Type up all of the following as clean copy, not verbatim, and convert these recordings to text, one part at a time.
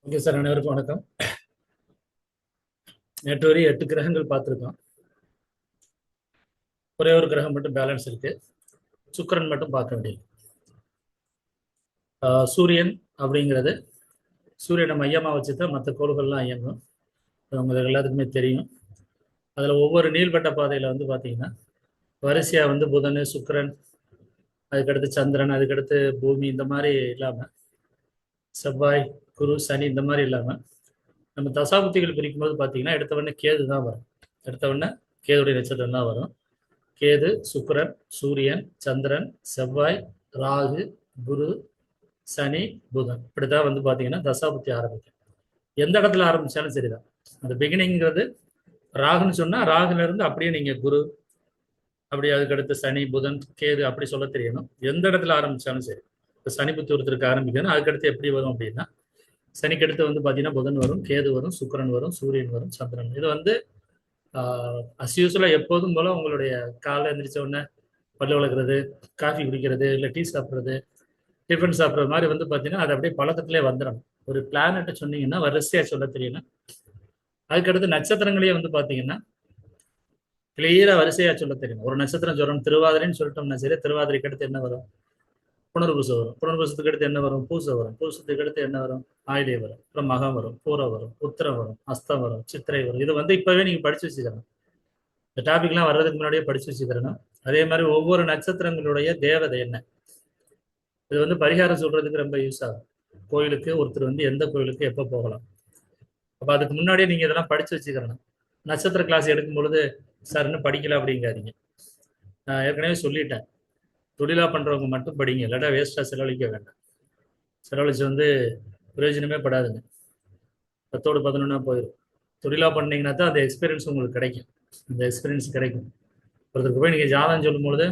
Okay sir, அனைவருக்கும் வணக்கம். நேற்று வரை 8 கிரகங்கள் பார்த்துருக்கோம். ஒரே ஒரு கிரகம் மட்டும் பேலன்ஸ் இருக்கு. சுக்கிரன் மட்டும் பார்க்க வேண்டியது. சூரியன் அப்படிங்கிறது சூரியனை மையமாக வச்சு தான் மற்ற கோள்கள்லாம் இயங்கும். அது உங்களுக்கு எல்லாத்துக்குமே தெரியும். அதில் ஒவ்வொரு நீள்வட்ட பாதையில் வந்து பார்த்தீங்கன்னா வரிசையாக வந்து புதன், சுக்கிரன், அதுக்கடுத்து சந்திரன், அதுக்கடுத்து பூமி, இந்த மாதிரி இல்லாமல் செவ்வாய், குரு, சனி இந்த மாதிரி இல்லாமல் நம்ம தசாபுத்திகள் பிரிக்கும் போது பார்த்தீங்கன்னா எடுத்த உடனே கேது தான் வரும். எடுத்த உடனே கேதுடைய நட்சத்திரம் தான் வரும். கேது, சுக்கிரன், சூரியன், சந்திரன், செவ்வாய், ராகு, குரு, சனி, புதன், இப்படிதான் வந்து பாத்தீங்கன்னா தசாபுத்தி ஆரம்பிக்கும். எந்த இடத்துல ஆரம்பிச்சாலும் சரிதான். அந்த பிகினிங்கிறது ராகுன்னு சொன்னா ராகுல இருந்து அப்படியே நீங்க குரு, அப்படி அதுக்கடுத்து சனி, புதன், கேது அப்படி சொல்ல தெரியணும். எந்த இடத்துல ஆரம்பிச்சாலும் சரி. இப்போ சனி புத்தி ஒருத்தருக்கு ஆரம்பிக்கணும், அதுக்கடுத்து எப்படி வரும் அப்படின்னா சனிக்கு அடுத்து வந்து பாத்தீங்கன்னா புதன் வரும், கேது வரும், சுக்கிரன் வரும், சூரியன் வரும், சந்திரன். இது வந்து அஸ்யூஸ்வலா எப்போதும் போல உங்களுடைய காலைல எந்திரிச்ச உடனே பல்லு வளர்க்குறது, காஃபி குடிக்கிறது, இல்லை டீ சாப்பிட்றது, டிஃபன் சாப்பிட்றது மாதிரி வந்து பார்த்தீங்கன்னா அது அப்படியே பழக்கத்திலே வந்துடும். ஒரு பிளானட்டை சொன்னீங்கன்னா வரிசையாக சொல்ல தெரியணும். அதுக்கடுத்து நட்சத்திரங்களே வந்து பார்த்தீங்கன்னா கிளியராக வரிசையாக சொல்ல தெரியும். ஒரு நட்சத்திரம் சொல்றோம் திருவாதிரைன்னு சொல்லிட்டோம்னா சரி, திருவாதிரைக்கு அடுத்து என்ன வரும்? புனர்பூசம் வரும். புனர்பூசத்துக்கு அடுத்து என்ன வரும்? பூசம் வரும். பூசத்துக்கு அடுத்து என்ன வரும்? ஆயிலே வரும். அப்புறம் மகம் வரும், பூரம் வரும், உத்திரம் வரும், அஸ்தம் வரும், சித்திரை வரும். இது வந்து இப்பவே நீங்க படிச்சு வச்சுக்கணும். இந்த டாபிக்லாம் வர்றதுக்கு முன்னாடியே படிச்சு வச்சுக்கிறணும். அதே மாதிரி ஒவ்வொரு நட்சத்திரங்களுடைய தேவதை என்ன, இது வந்து பரிகாரம் சொல்றதுக்கு ரொம்ப யூஸ் ஆகும். கோயிலுக்கு ஒருத்தர் வந்து எந்த கோயிலுக்கு எப்போ போகலாம், அப்போ அதுக்கு முன்னாடியே நீங்க இதெல்லாம் படிச்சு வச்சுக்கிறணும். நட்சத்திர கிளாஸ் எடுக்கும் பொழுது சார் இன்னும் படிக்கல அப்படிங்காதீங்க. நான் ஏற்கனவே சொல்லிட்டேன், தொழிலா பண்றவங்க மட்டும் படிங்க, இல்லாட்டா வேஸ்டா செலவழிக்க வேண்டாம். செலவழிச்சு வந்து பிரயோஜனமே படாதுங்க. 10 11 போயிடும். தொழிலா பண்ணீங்கன்னா தான் அந்த எக்ஸ்பீரியன்ஸ் உங்களுக்கு கிடைக்கும். அந்த எக்ஸ்பீரியன்ஸ் கிடைக்கும். ஒருத்தருக்கு போய் நீங்க ஜாதகம் சொல்லும் பொழுது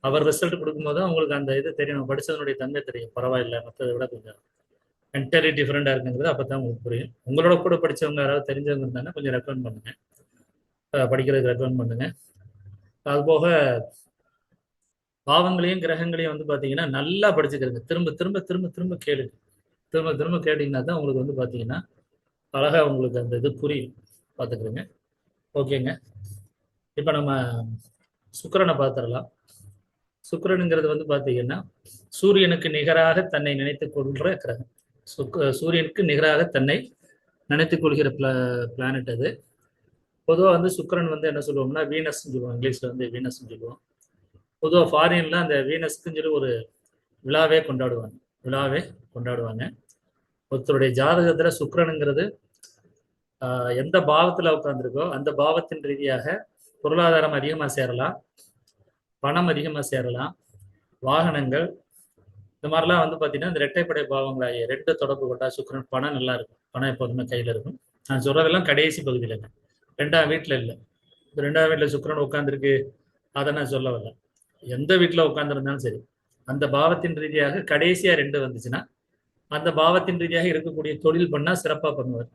அவர் ரிசல்ட் கொடுக்கும்போது தான் உங்களுக்கு அந்த இது தெரியும், படிச்சதனுடைய தன்மை தெரியும். பரவாயில்ல, மற்றதை விட கொஞ்சம் என்டையர்லி டிஃப்ரெண்டா இருக்குங்கிறது அப்போ தான் உங்களுக்கு புரியும். உங்களோட கூட படிச்சவங்க யாராவது தெரிஞ்சவங்க இருந்தாங்கன்னா கொஞ்சம் ரெக்கமெண்ட் பண்ணுங்க, படிக்கிறதுக்கு ரெக்கமெண்ட் பண்ணுங்க. அதுபோக பாவங்களையும் கிரகங்களையும் வந்து பார்த்தீங்கன்னா நல்லா படிச்சுக்கிறதுங்க. திரும்ப திரும்ப திரும்ப திரும்ப கேளுங்க. திரும்ப திரும்ப கேட்டீங்கன்னா தான் உங்களுக்கு வந்து பார்த்தீங்கன்னா அழகா உங்களுக்கு அந்த இது புரியும். பார்த்துக்கிறேங்க. ஓகேங்க. இப்போ நம்ம சுக்கிரனை பார்த்துடலாம். சுக்கிரனுங்கிறது வந்து பார்த்தீங்கன்னா சூரியனுக்கு நிகராக தன்னை நினைத்துக் கொள்கிற கிரகம். சூரியனுக்கு நிகராக தன்னை நினைத்துக் கொள்கிற பிளானட் அது. பொதுவாக வந்து சுக்கிரன் வந்து என்ன சொல்லுவோம்னா வீனஸ்ன்னு சொல்லுவோம். இங்கிலீஷ்ல வந்து வீனஸ்ன்னு சொல்லுவோம். பொதுவாக ஃபாரின்ல அந்த வீனஸ்க்குன்னு சொல்லி ஒரு விழாவே கொண்டாடுவாங்க. விழாவே கொண்டாடுவாங்க. ஒருத்தருடைய ஜாதகத்துல சுக்கிரனுங்கிறது எந்த பாவத்துல உட்கார்ந்துருக்கோ அந்த பாவத்தின் ரீதியாக பொருளாதாரம் அதிகமா சேரலாம், பணம் அதிகமா சேரலாம், வாகனங்கள், இந்த மாதிரிலாம் வந்து பார்த்தீங்கன்னா இந்த இரட்டைப்படை பாவங்களாகிய 2 தொடர்பு கொண்டா சுக்கிரன் பணம் நல்லா இருக்கும். பணம் எப்போதுமே கையில் இருக்கும். நான் சொல்றதெல்லாம் கடைசி பகுதியிலங்க, 2ஆம் வீட்டில் இல்லை. இப்போ 2ஆம் வீட்டில் சுக்கிரன் உட்காந்துருக்கு அதை நான் சொல்ல வரல. எந்த வீட்டில் உட்காந்துருந்தாலும் சரி, அந்த பாவத்தின் ரீதியாக கடைசியா 2 வந்துச்சுன்னா அந்த பாவத்தின் ரீதியாக இருக்கக்கூடிய தொழில் பண்ணா சிறப்பாக பண்ணுவார்.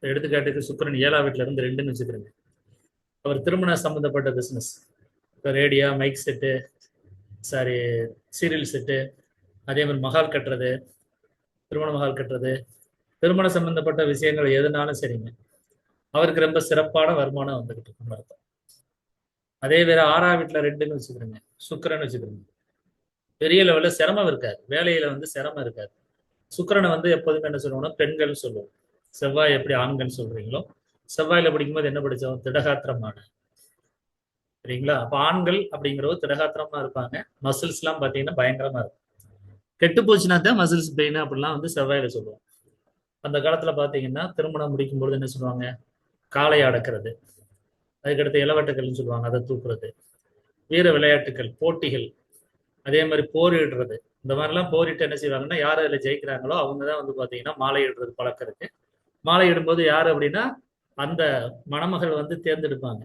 எடுத்துக்காட்டுக்கு சுக்கிரன் 7ஆம் வீட்டில இருந்து 2ன்னு வச்சுக்கிறேங்க. அவர் திருமண சம்பந்தப்பட்ட பிசினஸ், இப்போ radio, mike set, sorry serial set, அதே மாதிரி மகால் கட்டுறது, திருமண மகால் கட்டுறது, திருமண சம்பந்தப்பட்ட விஷயங்கள் எதுனாலும் சரிங்க, அவருக்கு ரொம்ப சிறப்பான வருமானம் வந்துகிட்டு இருக்கும் அர்த்தம். அதே வேற 6ஆம் வீட்டுல 2ன்னு வச்சுக்கிறோங்க, சுக்கிரன்னு வச்சுக்கிறோங்க, பெரிய லெவல்ல சிரமம் இருக்காது, வேலையில வந்து சிரமம் இருக்காது. சுக்கிரனை வந்து எப்போதுமே என்ன சொல்லுவோம்னா பெண்கள் சொல்லுவோம். செவ்வாய் எப்படி ஆண்கள் சொல்றீங்களோ, செவ்வாயில படிக்கும்போது என்ன படிச்சோம்? திடகாத்திரமான. சரிங்களா? அப்ப ஆண்கள் அப்படிங்கிறவங்க திடகாத்திரமா இருப்பாங்க. மசில்ஸ் எல்லாம் பாத்தீங்கன்னா பயங்கரமா இருக்கும். கெட்டு போச்சுன்னா தான் மசில்ஸ் பெயின் அப்படிலாம் வந்து செவ்வாயில சொல்லுவோம். அந்த காலத்துல பாத்தீங்கன்னா திருமணம் முடிக்கும் பொழுது என்ன சொல்லுவாங்க? காளை அடக்கிறது, அதுக்கடுத்து இளவட்டுகள்னு சொல்லுவாங்க, அதை தூக்குறது, வீர விளையாட்டுகள், போட்டிகள், அதே மாதிரி போரிடுறது. இந்த மாதிரிலாம் போரிட்டு என்ன செய்வாங்கன்னா யார் அதில் ஜெயிக்கிறாங்களோ அவங்க தான் வந்து பார்த்தீங்கன்னா மாலை இடுறது பழக்கம் இருக்கு. மாலை இடும்போது யார் அப்படின்னா அந்த மணமகள் வந்து தேர்ந்தெடுப்பாங்க.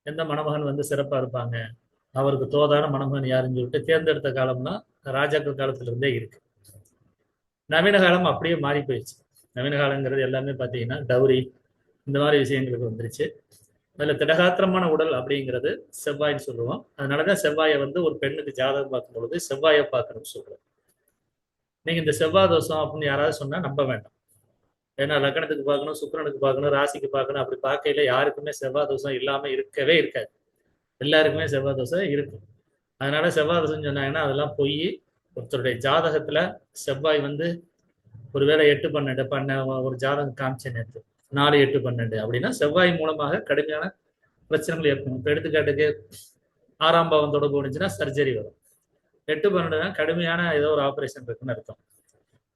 எந்த மணமகன் வந்து சிறப்பாக இருப்பாங்க, அவருக்கு தோதான மணமகன் யாருன்னு சொல்லிட்டு தேர்ந்தெடுத்த காலம்னா ராஜாக்கள் காலத்துல இருந்தே இருக்கு. நவீன காலம் அப்படியே மாறி போயிடுச்சு. நவீன காலங்கிறது எல்லாமே பார்த்தீங்கன்னா டவுரி, இந்த மாதிரி விஷயங்களுக்கு வந்துருச்சு. அதில் திடகாத்திரமான உடல் அப்படிங்கிறது செவ்வாய்ன்னு சொல்லுவோம். அதனாலதான் செவ்வாயை வந்து ஒரு பெண்ணுக்கு ஜாதகம் பார்க்கும் பொழுது செவ்வாயை பார்க்கணும்னு சொல்றோம். நீங்க இந்த செவ்வாய் தோஷம் அப்படின்னு யாராவது சொன்னா நம்ப வேண்டாம். ஏன்னா லக்னத்துக்கு பார்க்கணும், சுக்கிரனுக்கு பார்க்கணும், ராசிக்கு பார்க்கணும். அப்படி பார்க்கையில யாருக்குமே செவ்வாய் தோஷம் இல்லாம இருக்கவே இருக்காது. எல்லாருக்குமே செவ்வாய் தோசை இருக்கு. அதனால செவ்வாய் தோசைன்னு சொன்னாங்கன்னா அதெல்லாம் பொய். ஒருத்தருடைய ஜாதகத்துல செவ்வாய் வந்து ஒருவேளை 8-12 பண்ண ஒரு ஜாதகம் காமிச்சேன் நேற்று, 4-8-12 அப்படின்னா செவ்வாய் மூலமாக கடுமையான பிரச்சனைகள் ஏற்படும். இப்போ எடுத்துக்காட்டுக்கு 6ஆம் பாவம் தொடர்பு வந்துச்சுன்னா சர்ஜரி வரும். 8-12 கடுமையான ஏதோ ஒரு ஆபரேஷன் இருக்குன்னு அர்த்தம்.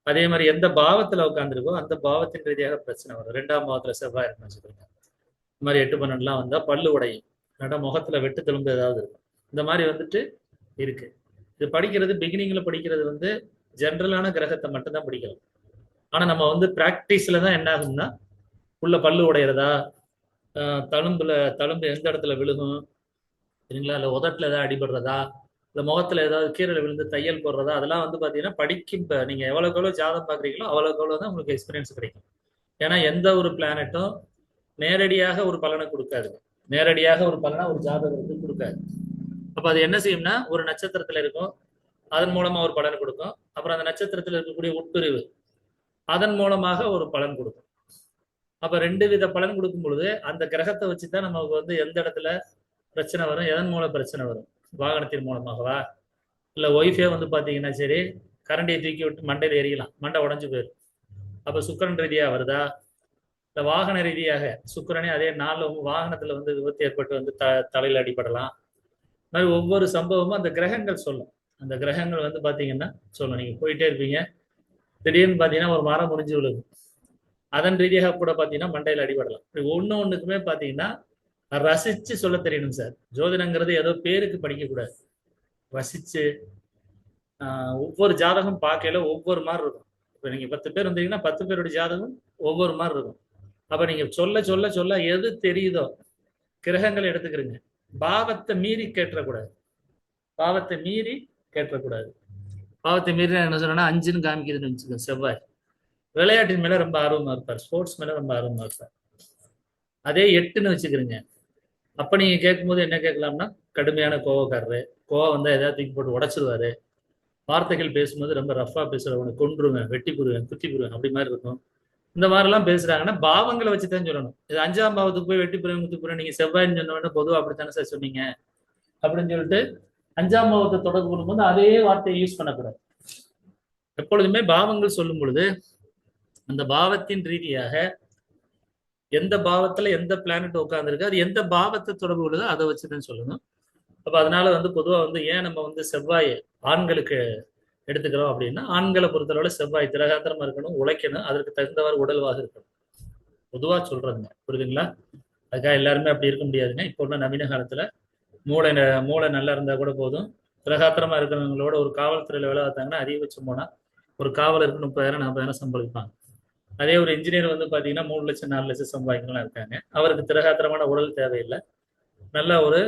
அதே மாதிரி எந்த பாவத்துல உட்காந்துருக்கோ அந்த பாவத்தின் ரீதியாக பிரச்சனை வரும். 2ஆம் பாவத்துல செவ்வாய் இருக்குன்னு வச்சுக்கோங்க. இந்த மாதிரி 8-12 வந்தா பல்லு உடையும், இல்லாட்டா முகத்துல வெட்டு தெலும்பு ஏதாவது இருக்கும். இந்த மாதிரி வந்துட்டு இருக்கு. இது படிக்கிறது பிகினிங்ல படிக்கிறது வந்து ஜென்ரலான கிரகத்தை மட்டும்தான் படிக்கலாம். ஆனா நம்ம வந்து பிராக்டிஸ்ல தான் என்ன ஆகும்னா உள்ள பல்லு உடையிறதா, தழும்பு எந்த இடத்துல விழுகும் சரிங்களா, இல்லை உதட்டுல ஏதாவது அடிபடுறதா, இல்லை முகத்துல ஏதாவது கீரையில விழுந்து தையல் போடுறதா, அதெல்லாம் வந்து பாத்தீங்கன்னா படிக்கும். நீங்க எவ்வளவுக்கு எவ்வளவு ஜாதகம் பாக்குறீங்களோ அவ்வளவுக்கு எவ்வளவு தான் உங்களுக்கு எக்ஸ்பீரியன்ஸ் கிடைக்கும். ஏன்னா எந்த ஒரு பிளானட்டும் நேரடியாக ஒரு பலனை கொடுக்காது. நேரடியாக ஒரு பலனை ஒரு ஜாதகத்துக்கு கொடுக்காது. அப்ப அது என்ன செய்யும்னா ஒரு நட்சத்திரத்துல இருக்கும், அதன் மூலமா ஒரு பலன் கொடுக்கும். அப்புறம் அந்த நட்சத்திரத்தில் இருக்கக்கூடிய உட்பிரிவு அதன் மூலமாக ஒரு பலன் கொடுக்கும். அப்ப 2 வித பலன் கொடுக்கும் பொழுது அந்த கிரகத்தை வச்சுதான் நமக்கு வந்து எந்த இடத்துல பிரச்சனை வரும், எதன் மூலம் பிரச்சனை வரும். வாகனத்தின் மூலமாகவா, இல்ல ஒய்ஃபே வந்து பாத்தீங்கன்னா சரி கரண்டியை தூக்கி விட்டு மண்டையில எரியலாம், மண்டை உடஞ்சு போயிடும். அப்ப சுக்கிரன் ரீதியா வருதா, இந்த வாகன ரீதியாக சுக்கிரனே அதே நாள்ல வாகனத்துல வந்து விபத்து ஏற்பட்டு வந்து தலையில அடிபடலாம். மாதிரி ஒவ்வொரு சம்பவமும் அந்த கிரகங்கள் சொல்லும். அந்த கிரகங்கள் வந்து பாத்தீங்கன்னா சொல்லும். நீங்க போயிட்டே இருப்பீங்க, திடீர்னு பாத்தீங்கன்னா ஒரு மரம் முடிஞ்சு விழுகும், அதன் ரீதியாக கூட பாத்தீங்கன்னா மண்டையில அடிபடலாம். இப்படி ஒண்ணுக்குமே பாத்தீங்கன்னா ரசிச்சு சொல்ல தெரியணும் சார். ஜோதிடங்கிறது ஏதோ பேருக்கு படிக்க கூடாது, ரசிச்சு ஒவ்வொரு ஜாதகம் பார்க்கல ஒவ்வொரு மாதிரி இருக்கும். இப்ப நீங்க 10 பேர் வந்தீங்கன்னா 10 பேருடைய ஜாதகம் ஒவ்வொரு மாதிரி இருக்கும். அப்ப நீங்க சொல்ல சொல்ல சொல்ல எது தெரியுதோ கிரகங்களை எடுத்துக்கிறீங்க. பாவத்தை மீறி கேட்டக்கூடாது, பாவத்தை மீறி கேட்டக்கூடாது. பாவத்தை மீறி என்ன சொல்றேன்னா 5ன்னு காமிக்கிறதுன்னு வச்சுக்கோங்க. செவ்வாய் விளையாட்டின் மேல ரொம்ப ஆர்வமா இருப்பார், ஸ்போர்ட்ஸ் மேல ரொம்ப ஆர்வமா இருப்பார். அதே 8ன்னு வச்சுக்கிறீங்க. அப்ப நீங்க கேட்கும்போது என்ன கேட்கலாம்னா கடுமையான கோவக்காரரு, கோவம் வந்தா ஏதாவது தூக்கி போட்டு உடைச்சிருவாரு, வார்த்தைகள் பேசும்போது ரொம்ப ரஃபா பேசுறவனை கொன்றுவேன், வெட்டி போடுவேன், குத்தி போடுவேன், அப்படி மாதிரி இருக்கும். இந்த மாதிரி எல்லாம் பேசுறாங்கன்னா பாவங்களை வச்சுதான் சொல்லணும். இது 5ஆம் பாவத்துக்கு போய் வெட்டி போடுவேன், குத்தி போடுவேன், நீங்க செவ்வாய்ன்னு சொன்ன பொதுவாக அப்படித்தானே சார் சொன்னீங்க அப்படின்னு சொல்லிட்டு 5ஆம் பாவத்தை தொடர்பு கொள்ளும்போது அதே வார்த்தையை யூஸ் பண்ணக்கூடாது. எப்பொழுதுமே பாவங்கள் சொல்லும் பொழுது அந்த பாவத்தின் ரீதியாக எந்த பாவத்துல எந்த பிளானட் உட்கார்ந்துருக்கு, அது எந்த பாவத்தை தொடர்பு கொள்ளுதோ அதை வச்சுதான் சொல்லணும். அப்ப அதனால வந்து பொதுவா வந்து ஏன் நம்ம வந்து செவ்வாய் ஆண்களுக்கு எடுத்துக்கிறோம் அப்படின்னா, ஆண்களை பொறுத்தளவுல செவ்வாய் திரகாத்திரமா இருக்கணும், உழைக்கணும், அதற்கு தகுந்தவாறு உடல்வாக இருக்கணும். பொதுவா சொல்றதுங்க, புரியுதுங்களா? அதுக்காக எல்லாருமே அப்படி இருக்க முடியாதுங்க. இப்போ உள்ள நவீன காலத்துல மூளை நல்லா இருந்தா கூட போதும். திரகாத்திரமா இருக்கிறவங்களோட ஒரு காவல்துறையில வேலை பார்த்தாங்கன்னா அதிகபட்சம் போனா ஒரு காவலருக்கு 30,000-40,000 சம்பளிப்பாங்க. அதே ஒரு இன்ஜினியர் வந்து பாத்தீங்கன்னா 3 லட்சம் 4 லட்சம் சம்பாதிக்கலாம் இருக்காங்க. அவருக்கு திரகாத்திரமான உடல் தேவையில்லை, நல்ல ஒரு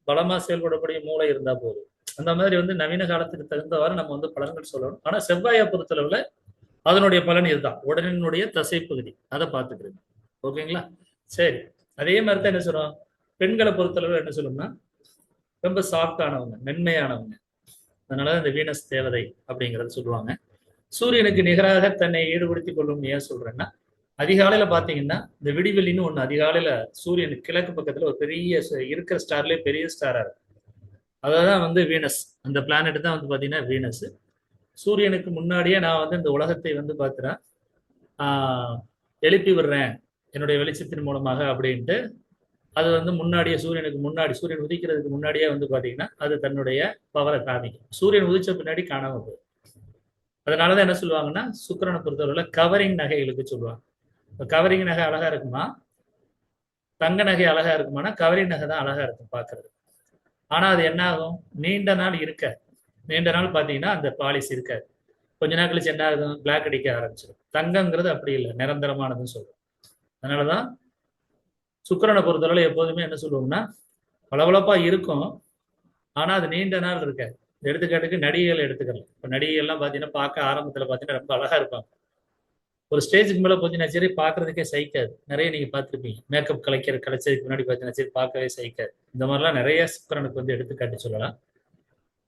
பலமா செயல்படக்கூடிய மூளை இருந்தா போதும். அந்த மாதிரி வந்து நவீன காலத்துக்கு தகுந்தவாறு நம்ம வந்து பலன்கள் சொல்லணும். ஆனா செவ்வாயை பொறுத்தளவுல அதனுடைய பலன் இதுதான், உடலினுடைய தசை பகுதி, அதை பார்த்துக்கிறது. ஓகேங்களா? சரி. அதே மாதிரி தான் என்ன சொல்றோம், பெண்களை பொறுத்தளவு என்ன சொல்லணும்னா ரொம்ப சாஃப்டானவங்க, மென்மையானவங்க. அதனால இந்த வீனஸ் தேவதை அப்படிங்கறத சொல்லுவாங்க. சூரியனுக்கு நிகராக தன்னை ஈடுபடுத்திக் கொள்ளும். ஏன் சொல்றேன்னா அதிகாலையில பாத்தீங்கன்னா இந்த விடிவெளின்னு ஒண்ணு அதிகாலையில சூரியன் கிழக்கு பக்கத்துல ஒரு பெரிய இருக்கிற ஸ்டார்லயே பெரிய ஸ்டாரா இருக்கு, அதான் வந்து வீனஸ். அந்த பிளானட் தான் வந்து பாத்தீங்கன்னா வீனஸ். சூரியனுக்கு முன்னாடியே நான் வந்து இந்த உலகத்தை வந்து பாத்துறேன், எழுப்பி விடுறேன் என்னுடைய வெளிச்சத்தின் மூலமாக அப்படின்ட்டு. அது வந்து முன்னாடியே சூரியனுக்கு முன்னாடி, சூரியன் உதிக்கிறதுக்கு முன்னாடியே வந்து பாத்தீங்கன்னா அது தன்னுடைய பவரை காமிக்கும். சூரியன் உதிச்ச பின்னாடி காணாம போகுது. அதனாலதான் என்ன சொல்லுவாங்கன்னா சுக்கிரனை பொறுத்தவரையில கவரிங் நகைகளுக்கு சொல்லுவாங்க. கவரிங் நகை அழகா இருக்குமா, தங்க நகை அழகா இருக்குமானா கவரிங் நகை தான் அழகா இருக்கும் பாக்குறது. ஆனா அது என்ன ஆகும், நீண்ட நாள் இருக்க, நீண்ட நாள் பாத்தீங்கன்னா அந்த பாலிஸ் இருக்காது. கொஞ்ச நாள் கழிச்சு என்ன ஆகும், பிளாக் அடிக்க ஆரம்பிச்சிடும். தங்கங்கிறது அப்படி இல்லை, நிரந்தரமானதுன்னு சொல்றோம். அதனாலதான் சுக்கிரனை பொறுத்தவரை எப்போதுமே என்ன சொல்லுவோம்னா பளபளப்பா இருக்கும், ஆனா அது நீண்ட நாள் இருக்காது. எடுத்துக்காட்டுக்கு நடிகைகளை எடுத்துக்கலாம். இப்ப நடிகைகள்லாம் பாத்தீங்கன்னா பார்க்க ஆரம்பத்துல பாத்தீங்கன்னா ரொம்ப அழகா இருப்பாங்க, ஒரு ஸ்டேஜுக்கு மேல பார்த்தீங்கன்னா சரி பாக்குறதுக்கே சகிக்காது. நிறைய நீங்க பார்த்துருப்பீங்க, மேக்கப் கலைச்சதுக்கு முன்னாடி பார்த்தீங்கன்னா சரி பார்க்கவே சகிக்காது. இந்த மாதிரிலாம் நிறைய சுக்கிரனுக்கு வந்து எடுத்துக்காட்டி சொல்லலாம்.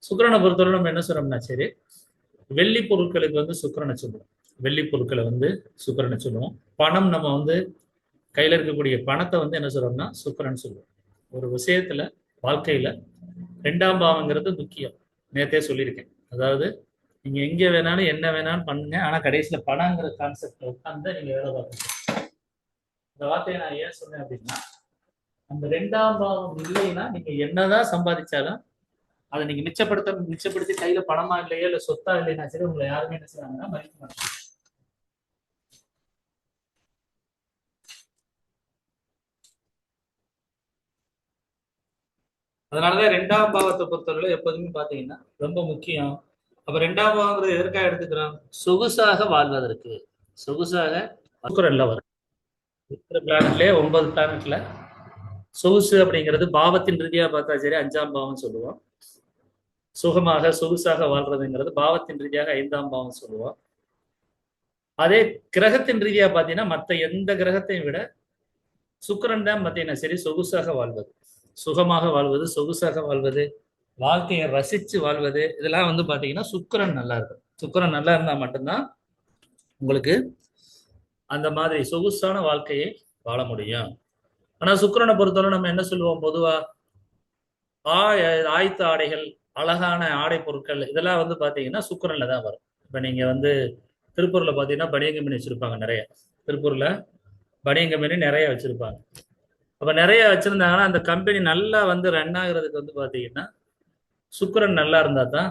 சுக்கிரனை பொறுத்தவரை நம்ம என்ன சொல்றோம்னா சரி வெள்ளி பொருட்களுக்கு வந்து சுக்கிரனை சொல்லுவோம். வெள்ளி பொருட்களை வந்து சுக்கிரனை சொல்லுவோம். பணம் நம்ம வந்து கையில இருக்கக்கூடிய பணத்தை வந்து என்ன சொல்றோம்னா சுக்கிரன் சொல்லுவோம். ஒரு விஷயத்துல வாழ்க்கையில 2ஆம் பாவங்கிறது முக்கியம். நேத்தே சொல்லியிருக்கேன். அதாவது நீங்க எங்க வேணாலும் என்ன வேணாலும் பண்ணுங்க, ஆனா கடைசியில பணங்கிற கான்செப்ட் உட்கார்ந்து நீங்க வேலை பார்க்கணும். இந்த வார்த்தையை நான் ஏன் சொன்னேன் அப்படின்னா, அந்த 2ஆம் பாவம் இல்லைன்னா நீங்க என்னதான் சம்பாதிச்சாலும் அதை நீங்க மிச்சப்படுத்தி கையில பணமா இல்லையோ இல்ல சொத்தா இல்லைன்னா சரி உங்களை யாருமே என்ன செய்வாங்கன்னா மதிக்க மாட்டாங்க. அதனாலதான் 2ஆம் பாவத்தை பொறுத்தவரை எப்போதுமே பாத்தீங்கன்னா ரொம்ப முக்கியம். அப்ப 2ஆம் பாவங்கிறது எதற்காக எடுத்துக்கிறோம்? சொகுசாக வாழ்வதற்கு. சொகுசாக சுக்கிரன்ல வரும். இருக்கிற பிளானட்லயே 9 பிளானட்ல சொகுசு அப்படிங்கிறது பாவத்தின் ரீதியா பார்த்தா சரி 5ஆம் பாவம் சொல்லுவோம். சுகமாக சொகுசாக வாழ்றதுங்கிறது பாவத்தின் ரீதியாக 5ஆம் பாவம் சொல்லுவோம். அதே கிரகத்தின் ரீதியா பாத்தீங்கன்னா மத்த எந்த கிரகத்தையும் விட சுக்கிரன் தான் பாத்தீங்கன்னா சரி சொகுசாக வாழ்வது, சுகமாக வாழ்வது, சொகுசாக வாழ்வது, வாழ்க்கையை ரசிச்சு வாழ்வது, இதெல்லாம் வந்து பாத்தீங்கன்னா சுக்கிரன் நல்லா இருக்கும். சுக்கிரன் நல்லா இருந்தா மட்டும்தான் உங்களுக்கு அந்த மாதிரி சொகுசான வாழ்க்கையை வாழ முடியும். ஆனா சுக்கிரனை பொறுத்தவரை நம்ம என்ன சொல்லுவோம் பொதுவா, ஆயத்த ஆடைகள், அழகான ஆடை பொருட்கள் இதெல்லாம் வந்து பாத்தீங்கன்னா சுக்கிரன்ல தான் வரும். இப்ப நீங்க வந்து திருப்பூர்ல பாத்தீங்கன்னா பனியன் கம்பெனி வச்சிருப்பாங்க நிறைய. திருப்பூர்ல பனியன் கம்பெனி நிறைய வச்சிருப்பாங்க. அப்ப நிறைய வச்சிருந்தாங்கன்னா அந்த கம்பெனி நல்லா வந்து ரன் ஆகுறதுக்கு வந்து பாத்தீங்கன்னா சுக்கிரன் நல்லா இருந்தா தான்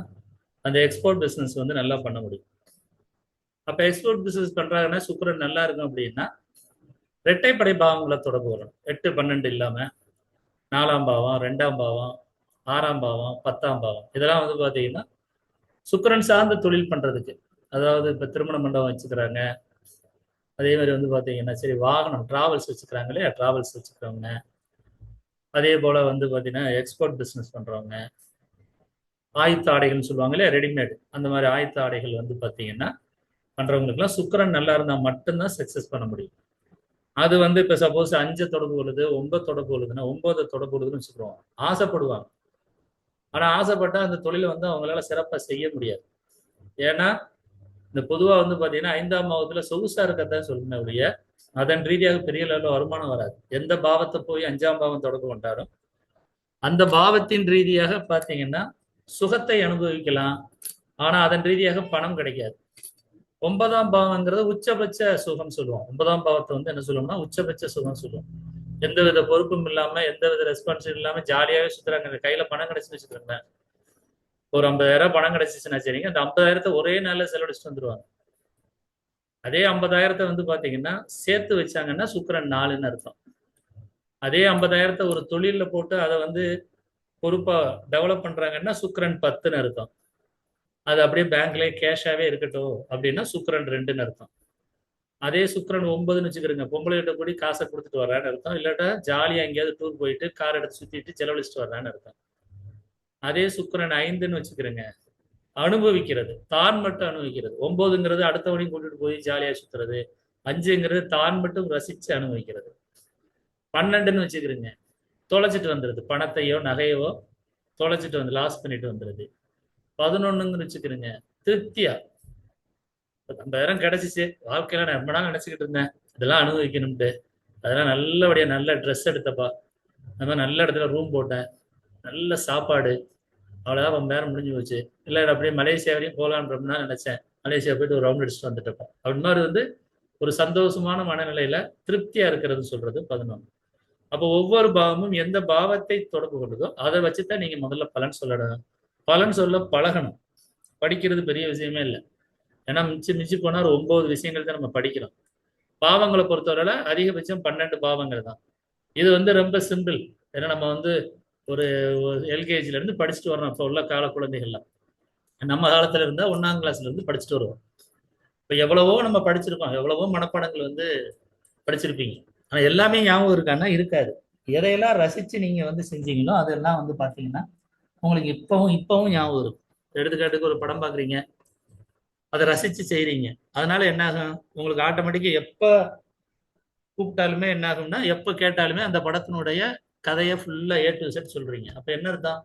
அந்த எக்ஸ்போர்ட் பிசினஸ் வந்து நல்லா பண்ண முடியும். அப்ப எக்ஸ்போர்ட் பிசினஸ் பண்றாங்கன்னா சுக்கிரன் நல்லா இருக்கும் அப்படின்னா இரட்டைப்படை பாவங்களை தொடர்பு வரணும். 8, 12 இல்லாம 4ஆம் பாவம், 2ஆம் பாவம், 6ஆம் பாவம், 10ஆம் பாவம் இதெல்லாம் வந்து பாத்தீங்கன்னா சுக்கிரன் சார்ந்த தொழில் பண்றதுக்கு. அதாவது இப்ப திருமண மண்டபம் வச்சுக்கிறாங்க, அதே மாதிரி வந்து பாத்தீங்கன்னா சரி வாகனம் டிராவல்ஸ் வச்சுக்கிறாங்க இல்லையா, டிராவல்ஸ் வச்சுக்கிறவங்க, அதே போல வந்து பாத்தீங்கன்னா எக்ஸ்போர்ட் பிசினஸ் பண்றவங்க, ஆயத்த ஆடைகள்னு சொல்லுவாங்க இல்லையா ரெடிமேட், அந்த மாதிரி ஆயத்த ஆடைகள் வந்து பாத்தீங்கன்னா பண்றவங்களுக்குலாம் சுக்கிரன் நல்லா இருந்தா மட்டும்தான் சக்சஸ் பண்ண முடியும். அது வந்து இப்ப சப்போஸ் 5 தொடர்பு கொள்ளுது, 9 தொடர்பு கொள்ளுதுன்னா 9 தொடர்பு கொள்ளுதுன்னு வச்சுக்கிறோம். ஆசைப்படுவாங்க. ஆனா ஆசைப்பட்டா அந்த தொழிலை வந்து அவங்களால சிறப்பா செய்ய முடியாது. ஏன்னா இந்த பொதுவா வந்து பாத்தீங்கன்னா 5ஆம் பாவத்துல சொகுசா இருக்கத்தான் சொல்லணும் ஒழிய அதன் ரீதியாக பெரிய அளவில் வருமானம் வராது. எந்த பாவத்தை போய் 5ஆம் பாவம் தொடர்பு கொண்டாலும் அந்த பாவத்தின் ரீதியாக பாத்தீங்கன்னா சுகத்தை அனுபவிக்கலாம். ஆனா அதன் ரீதியாக பணம் கிடைக்காது. 9ஆம் பாவங்கிறது உச்சபட்ச சுகம் சொல்லுவோம். 9ஆம் பாவத்தை வந்து என்ன சொல்லுவோம்னா உச்சபட்ச சுகம் சொல்லுவோம். எந்தவித பொறுப்பும் இல்லாம எந்தவித ரெஸ்பான்சிபிள் இல்லாம ஜாலியாவே சுத்துறாங்க. கையில பணம் கிடைச்சுன்னு வச்சுக்கோங்க, ஒரு 50,000 பணம் கிடைச்சிச்சுன்னா சரிங்க, அந்த 50,000 ஒரே நாள்ல செலவழிச்சுட்டு வந்துருவாங்க. அதே 50,000 வந்து பாத்தீங்கன்னா சேர்த்து வச்சாங்கன்னா சுக்கிரன் 4ன்னு அர்த்தம். அதே 50,000 ஒரு தொழில போட்டு அதை வந்து பொறுப்பா டெவலப் பண்றாங்கன்னா சுக்கிரன் 10ன்னு அர்த்தம். அது அப்படியே பேங்க்லயே கேஷாவே இருக்கட்டும் அப்படின்னா சுக்கிரன் 2ன்னு அர்த்தம். அதே சுக்கிரன் 9ன்னு வச்சுக்கிறோங்க, பொம்பளை கிட்ட கூடி காசை கொடுத்துட்டு வர்றான்னு அர்த்தம். இல்லாட்டா ஜாலியா எங்கேயாவது டூர் போயிட்டு கார் எடுத்து சுத்திட்டு செலவழிச்சுட்டு வர்றான்னு அர்த்தம். அதே சுக்கிரன் 5ன்னு வச்சுக்கிறேங்க, அனுபவிக்கிறது, தான் மட்டும் அனுபவிக்கிறது. 9ங்கிறது அடுத்தவனையும் கூட்டிட்டு போய் ஜாலியா சுத்துறது, 5ங்கிறது தான் மட்டும் ரசிச்சு அனுபவிக்கிறது. 12ன்னு வச்சுக்கிறேங்க, தொலைச்சிட்டு வந்துருது, பணத்தையோ நகையவோ தொலைச்சிட்டு வந்து லாஸ் பண்ணிட்டு வந்துருது. 11ன்னு வச்சுக்கிறேங்க, திருப்தியா 50,000 கிடைச்சிச்சு, வாழ்க்கையில நான் ரொம்ப நாள் நினைச்சுக்கிட்டு இருந்தேன் இதெல்லாம் அனுபவிக்கணும்ட்டு, அதெல்லாம் நல்லபடியா நல்ல ட்ரெஸ் எடுத்தப்பா, அந்த மாதிரி நல்ல இடத்துல ரூம் போட்டேன், நல்ல சாப்பாடு, அவ்வளோதான் 10,000 முடிஞ்சு போச்சு. இல்லை அப்படியே மலேசியா வரையும் போகலான்றோம்னா நினைச்சேன், மலேசியா போயிட்டு ஒரு ரவுண்ட் அடிச்சுட்டு வந்துட்டப்பா அப்படி மாதிரி வந்து ஒரு சந்தோஷமான மனநிலையில திருப்தியா இருக்கிறது சொல்றது 11. அப்போ ஒவ்வொரு பாவமும் எந்த பாவத்தை தொடர்பு கொள்ளுதோ அதை வச்சுதான் நீங்க முதல்ல பலன் சொல்லணும். பலன் சொல்ல பழகணும். படிக்கிறது பெரிய விஷயமே இல்லை. ஏன்னா மிஞ்சி மிஞ்சி போனா ஒரு 9 விஷயங்கள் தான் நம்ம படிக்கிறோம். பாவங்களை பொறுத்தவரை அதிகபட்சம் 12 பாவங்கள் தான். இது வந்து ரொம்ப சிம்பிள். ஏன்னா நம்ம வந்து ஒரு எல்கேஜில இருந்து படிச்சுட்டு வரோம். இப்போ உள்ள கால குழந்தைகள்லாம் நம்ம காலத்துல இருந்தா 1ஆம் கிளாஸ்ல இருந்து படிச்சுட்டு வருவோம். இப்போ எவ்வளவோ நம்ம படிச்சிருக்கோம், எவ்வளவோ மனப்பாடங்கள் வந்து படிச்சிருப்பீங்க. ஆனா எல்லாமே ஞாபகம் இருக்கான்னா இருக்காது. எதையெல்லாம் ரசிச்சு நீங்க வந்து செஞ்சீங்களோ அதெல்லாம் வந்து பாத்தீங்கன்னா உங்களுக்கு இப்பவும் ஞாபகம் இருக்கும். எடுத்துக்காட்டுக்கு ஒரு படம் பாக்குறீங்க, அதை ரசிச்சு செய்றீங்க, அதனால என்ன ஆகும், உங்களுக்கு ஆட்டோமேட்டிக்கா எப்ப கூப்பிட்டாலுமே என்ன ஆகும்னா எப்ப கேட்டாலுமே அந்த படத்தினுடைய கதையை ஃபுல்லா A to Z சொல்றீங்க. அப்ப என்ன அர்த்தம்,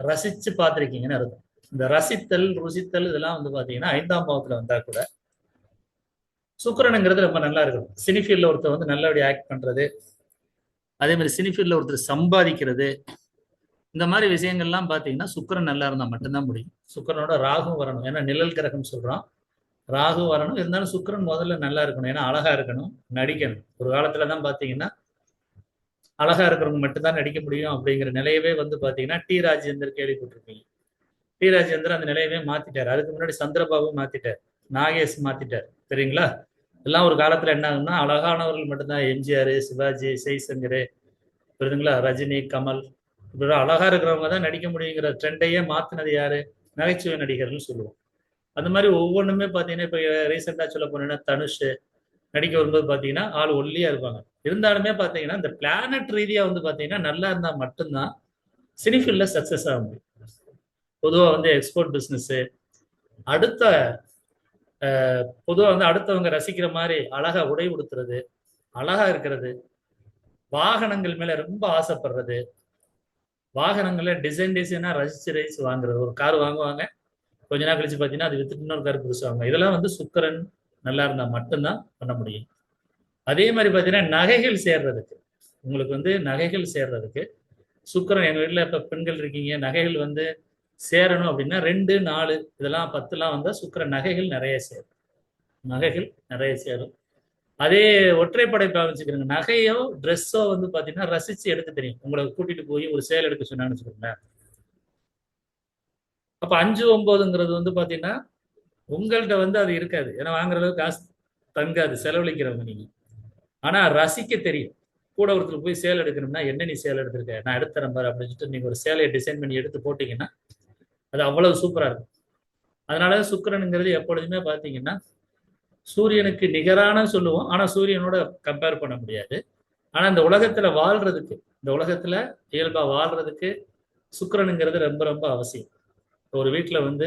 ரசிச்சு பார்த்திருக்கீங்கன்னு அர்த்தம். இந்த ரசித்தல் ருசித்தல் இதெல்லாம் வந்து பாத்தீங்கன்னா 5ஆம் பாவத்துல வந்தா கூட சுக்கிரனுங்கிறது ரொம்ப நல்லா இருக்கும். சினிஃபீல்ட்ல ஒருத்தர் வந்து நல்லபடியா ஆக்ட் பண்றது, அதே மாதிரி சினிஃபீல்ட்ல ஒருத்தர் சம்பாதிக்கிறது, இந்த மாதிரி விஷயங்கள்லாம் பாத்தீங்கன்னா சுக்கிரன் நல்லா இருந்தா மட்டும்தான் முடியும். சுக்கிரனோட ராகு வரணும், ஏன்னா நிழல் கிரகம் சொல்றோம். ராகு வரணும், இருந்தாலும் சுக்கிரன் முதல்ல நல்லா இருக்கணும், ஏன்னா அழகா இருக்கணும், நடிக்கணும். ஒரு காலத்துலதான் பாத்தீங்கன்னா அழகா இருக்கிறவங்க மட்டும்தான் நடிக்க முடியும் அப்படிங்கிற நிலையவே வந்து பாத்தீங்கன்னா டி ராஜேந்தர் கேள்விப்பட்டிருப்பீங்க. டி ராஜேந்தர் அந்த நிலையவே மாத்திட்டார். அதுக்கு முன்னாடி சந்திரபாபு மாத்திட்டார், நாகேஷ் மாத்திட்டார், சரிங்களா? எல்லாம் ஒரு காலத்துல என்ன ஆகும்னா அழகானவர்கள் மட்டும்தான், எம்ஜிஆர், சிவாஜி, ஜெய்சங்கர், புரியுதுங்களா, ரஜினி, கமல், இப்படி அழகா இருக்கிறவங்க தான் நடிக்க முடியுங்கிற ட்ரெண்டையே மாத்தினது யாரு? நகைச்சுவை நடிகர்னு சொல்லுவோம். அந்த மாதிரி ஒவ்வொன்றுமே பாத்தீங்கன்னா இப்ப ரீசெண்டா சொல்ல போனீங்கன்னா தனுஷ் நடிக்க வரும்போது பாத்தீங்கன்னா ஆள் ஒல்லியா இருப்பாங்க. இருந்தாலுமே பாத்தீங்கன்னா இந்த பிளானட் ரீதியா வந்து பாத்தீங்கன்னா நல்லா இருந்தா மட்டும்தான் சினிஃபீல்ட்ல சக்சஸ் ஆக முடியும். பொதுவா வந்து எக்ஸ்போர்ட் பிசினஸ், அடுத்த பொதுவா வந்து அடுத்தவங்க ரசிக்கிற மாதிரி அழகா உடை உடுத்துறது, அழகா இருக்கிறது, வாகனங்கள் மேல ரொம்ப ஆசைப்படுறது, வாகனங்கள்ல டிசைனா ரசிச்சு ரசிச்சு வாங்குறது. ஒரு கார் வாங்குவாங்க, கொஞ்ச நாள் கழிச்சு பாத்தீங்கன்னா அது வித்துட்டு இன்னொரு கார் புதுசு வாங்க. இதெல்லாம் வந்து சுக்கிரன் நல்லா இருந்தா மட்டும்தான் பண்ண முடியும். அதே மாதிரி பாத்தீங்கன்னா நகைகள் சேர்றதுக்கு, உங்களுக்கு வந்து நகைகள் சேர்றதுக்கு சுக்கிரன், எங்க வீட்டுல இப்ப பெண்கள் இருக்கீங்க, நகைகள் வந்து சேரணும் அப்படின்னா 2, 4 இதெல்லாம் 10 வந்தா சுக்கிரன் நகைகள் நிறைய சேரும். நகைகள் நிறைய சேரும். அதே ஒற்றைப்படை பாவிச்சுக்கிறங்க, நகையோ ட்ரெஸ்ஸோ வந்து பாத்தீங்கன்னா ரசிச்சு எடுக்க தெரியும். உங்களை கூட்டிட்டு போய் ஒரு சேல் எடுக்க சொன்னான்னு வச்சுக்கோங்களேன். அப்ப 5, 9ங்கிறது வந்து பாத்தீங்கன்னா உங்கள்கிட்ட வந்து அது இருக்காது, ஏன்னா வாங்குற அளவுக்கு காசு தங்காது, செலவழிக்கிறவங்க நீங்க. ஆனா ரசிக்க தெரியும். கூட ஒருத்தர் போய் சேல் எடுக்கணும்னா, என்ன நீ சேல் எடுத்திருக்க, நான் எடுத்த நம்பர் அப்படின்னு சொல்லிட்டு நீங்க ஒரு சேலையை டிசைன் பண்ணி எடுத்து போட்டீங்கன்னா அது அவ்வளவு சூப்பரா இருக்கும். அதனால சுக்கிரனுங்கிறது எப்பொழுதுமே பாத்தீங்கன்னா சூரியனுக்கு நிகரான சொல்லுவோம், ஆனா சூரியனோட கம்பேர் பண்ண முடியாது. ஆனா இந்த உலகத்துல வாழ்றதுக்கு, இந்த உலகத்துல இயல்பா வாழ்றதுக்கு சுக்கிரனுங்கிறது ரொம்ப ரொம்ப அவசியம். ஒரு வீட்டுல வந்து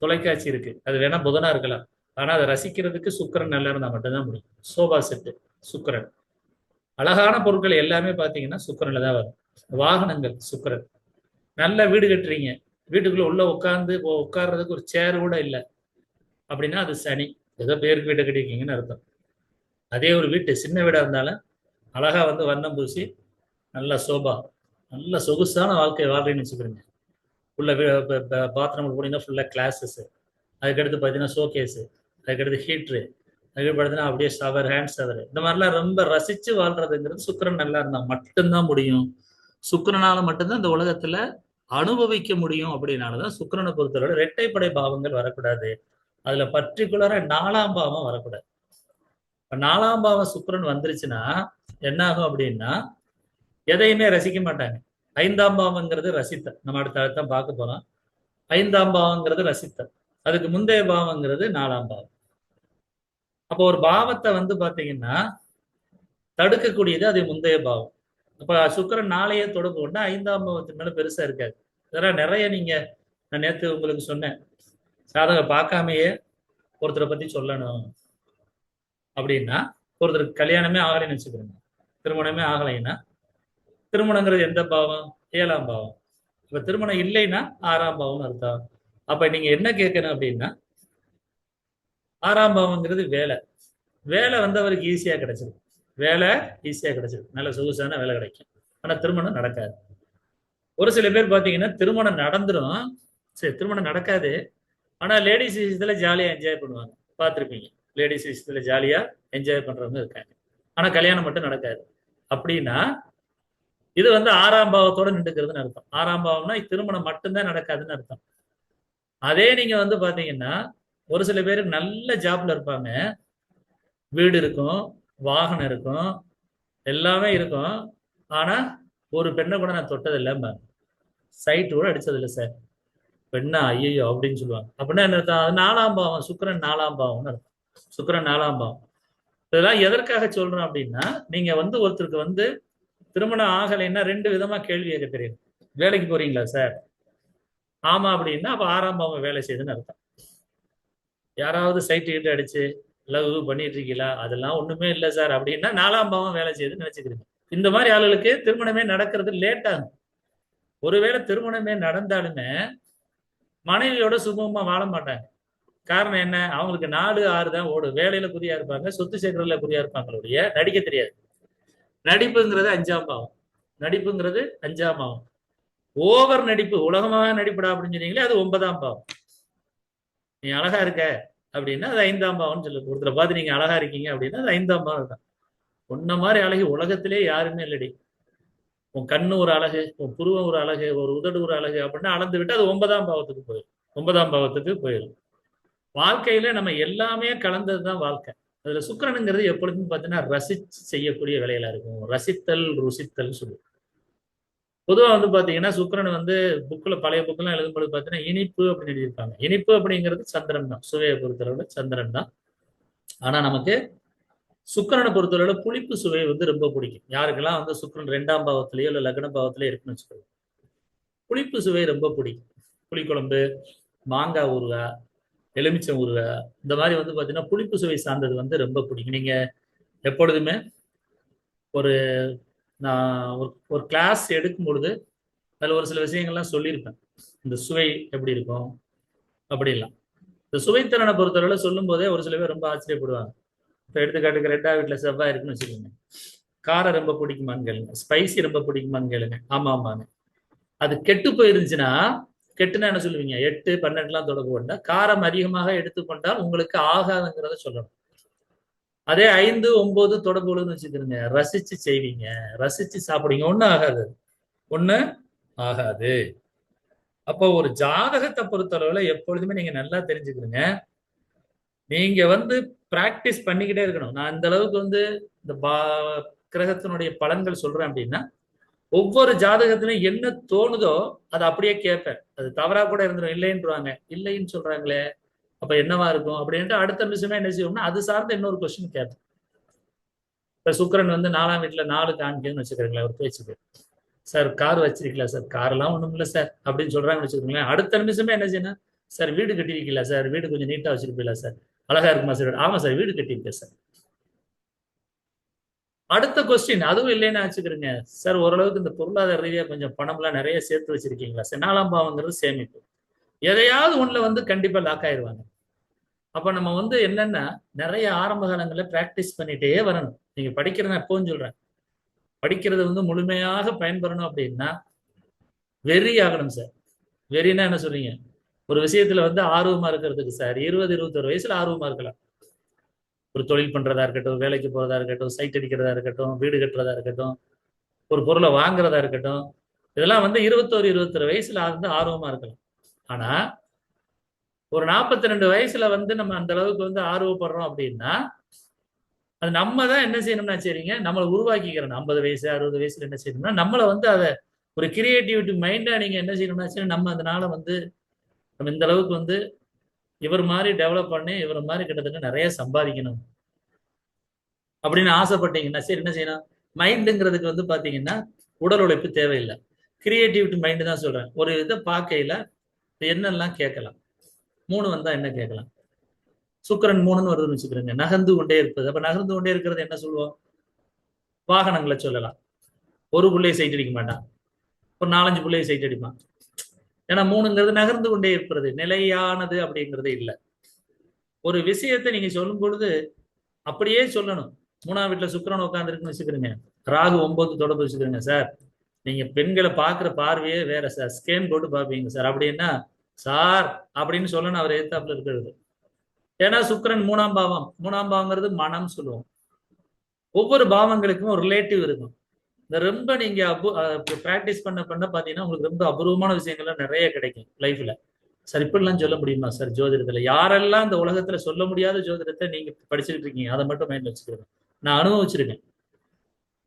தொலைக்காட்சி இருக்கு, அது வேணா புதனா இருக்கலாம், ஆனா அதை ரசிக்கிறதுக்கு சுக்கிரன் நல்லா இருந்தா மட்டும்தான் முடியும். சோபா செட்டு சுக்கிரன், அழகான பொருட்கள் எல்லாமே பாத்தீங்கன்னா சுக்கிரன்ல தான் வரும். வாகனங்கள் சுக்கிரன். நல்ல வீடு கட்டுறீங்க, வீட்டுக்குள்ள உள்ள உட்கார்ந்து உட்கார்றதுக்கு ஒரு சேர் கூட இல்லை அப்படின்னா அது சனி. ஏதோ பேருக்கு வீட்டை கட்டிருக்கீங்கன்னு அர்த்தம். அதே ஒரு வீட்டு சின்ன வீடா இருந்தாலும் அழகா வந்து வண்ணம் பூசி நல்ல சோபா, நல்ல சொகுசான வாழ்க்கை வாழ்றேன்னு வச்சுக்கிறீங்க. உள்ள பாத்ரூம் போனீங்கன்னா ஃபுல்லா கிளாஸஸ், அதுக்கடுத்து பார்த்தீங்கன்னா ஷோகேஸு, அதுக்கடுத்து ஹீட்ரு, அதுக்கு பார்த்தீங்கன்னா அப்படியே ஷவர், ஹேண்ட் ஷவர், இந்த மாதிரிலாம் ரொம்ப ரசிச்சு வாழ்றதுங்கிறது சுக்கிரன் நல்லா இருந்தா மட்டும்தான் முடியும். சுக்கிரனால மட்டும்தான் இந்த உலகத்துல அனுபவிக்க முடியும். அப்படின்னாலதான் சுக்கிரனை பொறுத்தவரை இரட்டைப்படை பாவங்கள் வரக்கூடாது. அதுல பர்டிகுலரா 4ஆம் பாவம் வரக்கூடாது. இப்ப 4ஆம் பாவம் சுக்கிரன் வந்துருச்சுன்னா என்ன ஆகும் அப்படின்னா எதையுமே ரசிக்க மாட்டாங்க. 5ஆம் பாவங்கிறது ரசித்தல், நம்ம அடுத்த பார்க்க போறோம். 5ஆம் பாவங்கிறது ரசித்தல், அதுக்கு முந்தைய பாவங்கிறது 4ஆம் பாவம். அப்போ ஒரு பாவத்தை வந்து பாத்தீங்கன்னா தடுக்கக்கூடியது அது முந்தைய பாவம். அப்ப சுக்கிரன் 4ஐயே தொடர்பு கொண்டா 5ஆம் பாவத்தின் மேல பெருசா இருக்காது. இதெல்லாம் நிறைய நீங்க, நான் நேத்து உங்களுக்கு சொன்னேன், சாதகம் பார்க்காமையே ஒருத்தரை பத்தி சொல்லணும் அப்படின்னா, ஒருத்தருக்கு கல்யாணமே ஆகலைன்னு வச்சுக்கிறோங்க, திருமணமே ஆகலைன்னா, திருமணங்கிறது எந்த பாவம்? 7ஆம் பாவம். இப்ப திருமணம் இல்லைன்னா 6ஆம் பாவம்னு அர்த்தம். அப்ப நீங்க என்ன கேட்கணும் அப்படின்னா, 6ஆம் பாவங்கிறது வேலை. வேலை வந்து அவருக்கு ஈஸியா கிடைச்சிடும், வேலை ஈஸியா கிடைச்சிடும், நல்ல சொகுசான வேலை கிடைக்கும். ஆனா திருமணம் நடக்காது. ஒரு சில பேர் பாத்தீங்கன்னா திருமணம் நடந்துரும், சரி திருமணம் நடக்காது, ஆனா லேடிஸ் விஷயத்துல ஜாலியா என்ஜாய் பண்ணுவாங்க, பார்த்துருப்பீங்க. லேடிஸ் விஷயத்துல ஜாலியா என்ஜாய் பண்றவங்க இருக்காங்க, ஆனா கல்யாணம் மட்டும் நடக்காது. அப்படின்னா இது வந்து 6ஆம் பாவத்தோட நின்றுக்கிறதுன்னு அர்த்தம். 6ஆம் பாவம்னா திருமணம் மட்டும்தான் நடக்காதுன்னு அர்த்தம். அதே நீங்க வந்து பாத்தீங்கன்னா ஒரு சில பேர் நல்ல ஜாப்ல இருப்பாங்க, வீடு இருக்கும், வாகனம் இருக்கும், எல்லாமே இருக்கும், ஆனா ஒரு பெண்ணை கூட நான் தொட்டது இல்லை, சைட் கூட அடிச்சது இல்லை சார், பெண்ணா ஐயோ அப்படின்னு சொல்லுவாங்க. அப்படின்னா என்ன அர்த்தம்? அது 4ஆம் பாவம், சுக்கிரன் 4ஆம் பாவம்னு அர்த்தம். சுக்கிரன் 4ஆம் பாவம். இதெல்லாம் எதற்காக சொல்றோம் அப்படின்னா, நீங்க வந்து ஒருத்தருக்கு வந்து திருமணம் ஆகலைன்னா 2 விதமா கேள்வி கேட்க தெரியும். வேலைக்கு போறீங்களா சார்? ஆமா அப்படின்னா அப்ப 6ஆம் பாவம் வேலை செய்யுதுன்னு அர்த்தம். யாராவது சைட்டு கிட்ட அடிச்சு லவ் பண்ணிட்டு இருக்கீங்களா? அதெல்லாம் ஒண்ணுமே இல்லை சார் அப்படின்னா 4ஆம் பாவம் வேலை செய்யுதுன்னு நினைச்சுக்கிறீங்க. இந்த மாதிரி ஆளுகளுக்கு திருமணமே நடக்கிறது லேட் ஆகும். ஒருவேளை திருமணமே நடந்தாலுமே மனைவியோட சுமூகமா வாழ மாட்டாங்க. காரணம் என்ன? அவங்களுக்கு 4, 6 தான் ஓடும். வேலையில குறியா இருப்பாங்க, சொத்து சேர்க்கறதுல குறியா இருப்பாங்களுடைய நடிக்க தெரியாது. நடிப்புங்கிறது 5ஆம் பாவம். நடிப்புங்கிறது 5ஆம் பாவம். ஓவர் நடிப்பு, உலகமாக நடிப்படா அப்படின்னு சொன்னீங்களே, அது 9ஆம் பாவம். நீ அழகா இருக்க அப்படின்னா அது 5ஆம் பாவம்னு சொல்லு. ஒருத்தரை பார்த்து நீங்க அழகா இருக்கீங்க அப்படின்னா அது 5ஆம் பாவம் தான். உன்ன மாதிரி அழகு உலகத்திலே யாருமே இல்லடி. உன் கண்ணு ஒரு அழகு, உன் புருவம் ஒரு அழகு, ஒரு உதடு ஒரு அழகு அப்படின்னா அளந்து விட்டு அது 9ஆம் பாவத்துக்கு போயிடும். 9ஆம் பாவத்துக்கு போயிடும். வாழ்க்கையில நம்ம எல்லாமே கலந்தது தான் வாழ்க்கை. அதுல சுக்கிரனுங்கிறது எப்பொழுதுமே பார்த்தீங்கன்னா ரசிச்சு செய்யக்கூடிய வேலைகளா இருக்கும். ரசித்தல், ருசித்தல் சொல்லுவோம். பொதுவா வந்து பாத்தீங்கன்னா சுக்கிரன் வந்து புக்ல பழைய புக்கெல்லாம் எழுதும்போது பாத்தீங்கன்னா இனிப்பு அப்படின்னு எழுதியிருப்பாங்க. இனிப்பு அப்படிங்கிறது சந்திரன் தான். சுவையை பொறுத்தளவுல சந்திரன் தான். ஆனா நமக்கு சுக்கிரனை பொறுத்தளவுல புளிப்பு சுவை வந்து ரொம்ப பிடிக்கும். யாருக்கெல்லாம் வந்து சுக்கிரன் 2ஆம் பாவத்திலேயோ இல்ல லக்ன பாவத்திலேயோ இருக்குன்னு வச்சுக்கோங்க. புளிப்பு சுவை ரொம்ப பிடிக்கும். புளிக்குழம்பு, மாங்காய் ஊறுகாய், எலுமிச்சம் ஊறுகாய், இந்த மாதிரி வந்து பாத்தீங்கன்னா புளிப்பு சுவை சார்ந்தது வந்து ரொம்ப பிடிக்கும். நீங்க எப்பொழுதுமே ஒரு நான் ஒரு ஒரு கிளாஸ் எடுக்கும் பொழுது அதில் ஒரு சில விஷயங்கள்லாம் சொல்லியிருப்பேன். இந்த சுவை எப்படி இருக்கும் அப்படிலாம். இந்த சுவைத்திறனை பொறுத்தளவில் சொல்லும் போதே ஒரு சில பேர் ரொம்ப ஆச்சரியப்படுவாங்க. இப்போ எடுத்துக்காட்டுக்கு 2ஆவது வீட்டில் செவ்வாய் இருக்குன்னு வச்சுக்கோங்க. காரம் ரொம்ப பிடிக்குமான்னு கேளுங்க, ஸ்பைசி ரொம்ப பிடிக்குமான்னு கேளுங்க. ஆமா ஆமாங்க. அது கெட்டு போயிருந்துச்சுன்னா, கெட்டுனா என்ன சொல்லுவீங்க? 8, 12 தொடர்பு கொண்டா காரம் அதிகமாக எடுத்துக்கொண்டால் உங்களுக்கு ஆகாதுங்கிறத சொல்லணும். அதே 5, 9 தொடர்புன்னு வச்சுக்கிறீங்க, ரசிச்சு செய்வீங்க, ரசிச்சு சாப்பிடுவீங்க, ஒன்றும் ஆகாது. ஒண்ணு ஆகாது. அப்போ ஒரு ஜாதகத்தை பொறுத்தளவுல எப்பொழுதுமே நீங்க நல்லா தெரிஞ்சுக்கிறீங்க. நீங்க வந்து பிராக்டிஸ் பண்ணிக்கிட்டே இருக்கணும். நான் இந்த அளவுக்கு வந்து இந்த கிரகத்தினுடைய பலன்கள் சொல்றேன் அப்படின்னா, ஒவ்வொரு ஜாதகத்திலும் என்ன தோணுதோ அதை அப்படியே கேட்பேன். அது தவறா கூட இருந்துடும். இல்லைன்றாங்க, இல்லைன்னு சொல்றாங்களே, அப்ப என்னவா இருக்கும் அப்படின்ட்டு அடுத்த நிமிஷமே என்ன செய்வோம்னா அது சார்ந்த இன்னொரு கொஸ்டின் கேட்பேன். இப்ப சுக்கிரன் வந்து 4ஆம் வீட்டுல 4 காமிக்குதுன்னு வச்சுக்கிறீங்களா ஒரு பேச்சுக்கு. சார் கார் வச்சிருக்கீங்களா சார்? காரெல்லாம் ஒண்ணும் இல்லை சார் அப்படின்னு சொல்றாங்கன்னு வச்சுக்கோங்களேன். அடுத்த நிமிஷமே என்ன செய்யணும்? சார் வீடு கட்டிருக்கீங்களா சார்? வீடு கொஞ்சம் நீட்டா வச்சிருப்பீங்களா சார்? அழகா இருக்குமா சார்? ஆமா சார் வீடு கட்டியிருக்கேன் சார். அடுத்த கொஸ்டின் அதுவும் இல்லைன்னு வச்சுக்கிறீங்க. சார் ஓரளவுக்கு இந்த பொருளாதார ரீதியா கொஞ்சம் பணம்லாம் நிறைய சேர்த்து வச்சிருக்கீங்களா சார்? 4ஆம் பாவங்கிறது சேமிப்பு. எதையாவது ஒண்ணுல வந்து கண்டிப்பா லாக் ஆயிருவாங்க. அப்ப நம்ம வந்து என்னன்னா நிறைய ஆரம்ப காலங்களில் பிராக்டிஸ் பண்ணிட்டே வரணும். நீங்க படிக்கிறத நான் எப்பவும் சொல்றேன். படிக்கிறது வந்து முழுமையாக பயன்பெறணும் அப்படின்னா வெறி ஆகணும் சார். வெறினா என்ன சொல்றீங்க? ஒரு விஷயத்துல வந்து ஆர்வமா இருக்கிறதுக்கு சார் 20, 21 வயசுல ஆர்வமா இருக்கலாம். ஒரு தொழில் பண்றதா இருக்கட்டும், வேலைக்கு போறதா இருக்கட்டும், சைட் அடிக்கிறதா இருக்கட்டும், வீடு கட்டுறதா இருக்கட்டும், ஒரு பொருளை வாங்குறதா இருக்கட்டும், இதெல்லாம் வந்து 21, 22 வயசுல வந்து ஆர்வமா இருக்கலாம். ஆனா ஒரு 42 வயசுல வந்து நம்ம அந்த அளவுக்கு வந்து ஆர்வப்படுறோம் அப்படின்னா அது நம்ம தான் என்ன செய்யணும்னா சரிங்க, நம்மளை உருவாக்கிக்கிறோம். 50 வயசு 60 வயசுல என்ன செய்யணும்னா நம்மளை வந்து அதை ஒரு கிரியேட்டிவிட்டி மைண்டா நீங்க என்ன செய்யணும்னா சரி நம்ம அதனால வந்து நம்ம இந்த அளவுக்கு வந்து இவர் மாதிரி டெவலப் பண்ணி இவர் மாதிரி கிட்டத்தட்ட நிறைய சம்பாதிக்கணும் அப்படின்னு ஆசைப்பட்டீங்கன்னா சரி என்ன செய்யணும்? மைண்டுங்கிறதுக்கு வந்து பாத்தீங்கன்னா உடல் உழைப்பு தேவையில்லை. கிரியேட்டிவிட்டி மைண்டு தான் சொல்றேன். ஒரு இதை பார்க்கையில என்னெல்லாம் கேட்கலாம்? 3 வந்தா என்ன கேட்கலாம்? சுக்கிரன் 3ன்னு வருதுன்னு வச்சுக்கிறேங்க. நகர்ந்து கொண்டே இருப்பது. அப்ப நகர்ந்து கொண்டே இருக்கிறது என்ன சொல்லுவோம்? வாகனங்களை சொல்லலாம். ஒரு புள்ளையை சைட் அடிக்க மாட்டான், ஒரு 4, 5 புள்ளையை சைட் அடிப்பான். ஏன்னா 3ங்கிறது நகர்ந்து கொண்டே இருப்பது, நிலையானது அப்படிங்கிறது இல்லை. ஒரு விஷயத்தை நீங்க சொல்லும் பொழுது அப்படியே சொல்லணும். 3ஆம் வீட்டுல சுக்கிரன் உட்கார்ந்து இருக்குன்னு வச்சுக்கிறீங்க, ராகு 9 தொடர்பு வச்சுக்கிறீங்க சார். நீங்க பெண்களை பாக்குற பார்வையே வேற சார், ஸ்கேன் போட்டு பாப்பீங்க சார் அப்படின்னா சார் அப்படின்னு சொல்லணும் அவர் எதிர்த்தாப்புல இருக்கிறது. ஏன்னா சுக்கிரன் 3ஆம் பாவம். 3ஆம் பாவங்கிறது மனம் சொல்லுவோம். ஒவ்வொரு பாவங்களுக்கும் ஒரு ரிலேட்டிவ் இருக்கும். இந்த ரொம்ப நீங்க பிராக்டிஸ் பண்ண பண்ண பாத்தீங்கன்னா உங்களுக்கு ரொம்ப அபூர்வமான விஷயங்கள்லாம் நிறைய கிடைக்கும் லைஃப்ல. சார் இப்படிலாம் சொல்ல முடியுமா சார் ஜோதிடத்துல? யாரெல்லாம் இந்த உலகத்துல சொல்ல முடியாத ஜோதிடத்தை நீங்க படிச்சுக்கிட்டு இருக்கீங்க அதை மட்டும் மைண்ட்ல வச்சுக்கிறேன். நான் அனுபவிச்சிருக்கேன்.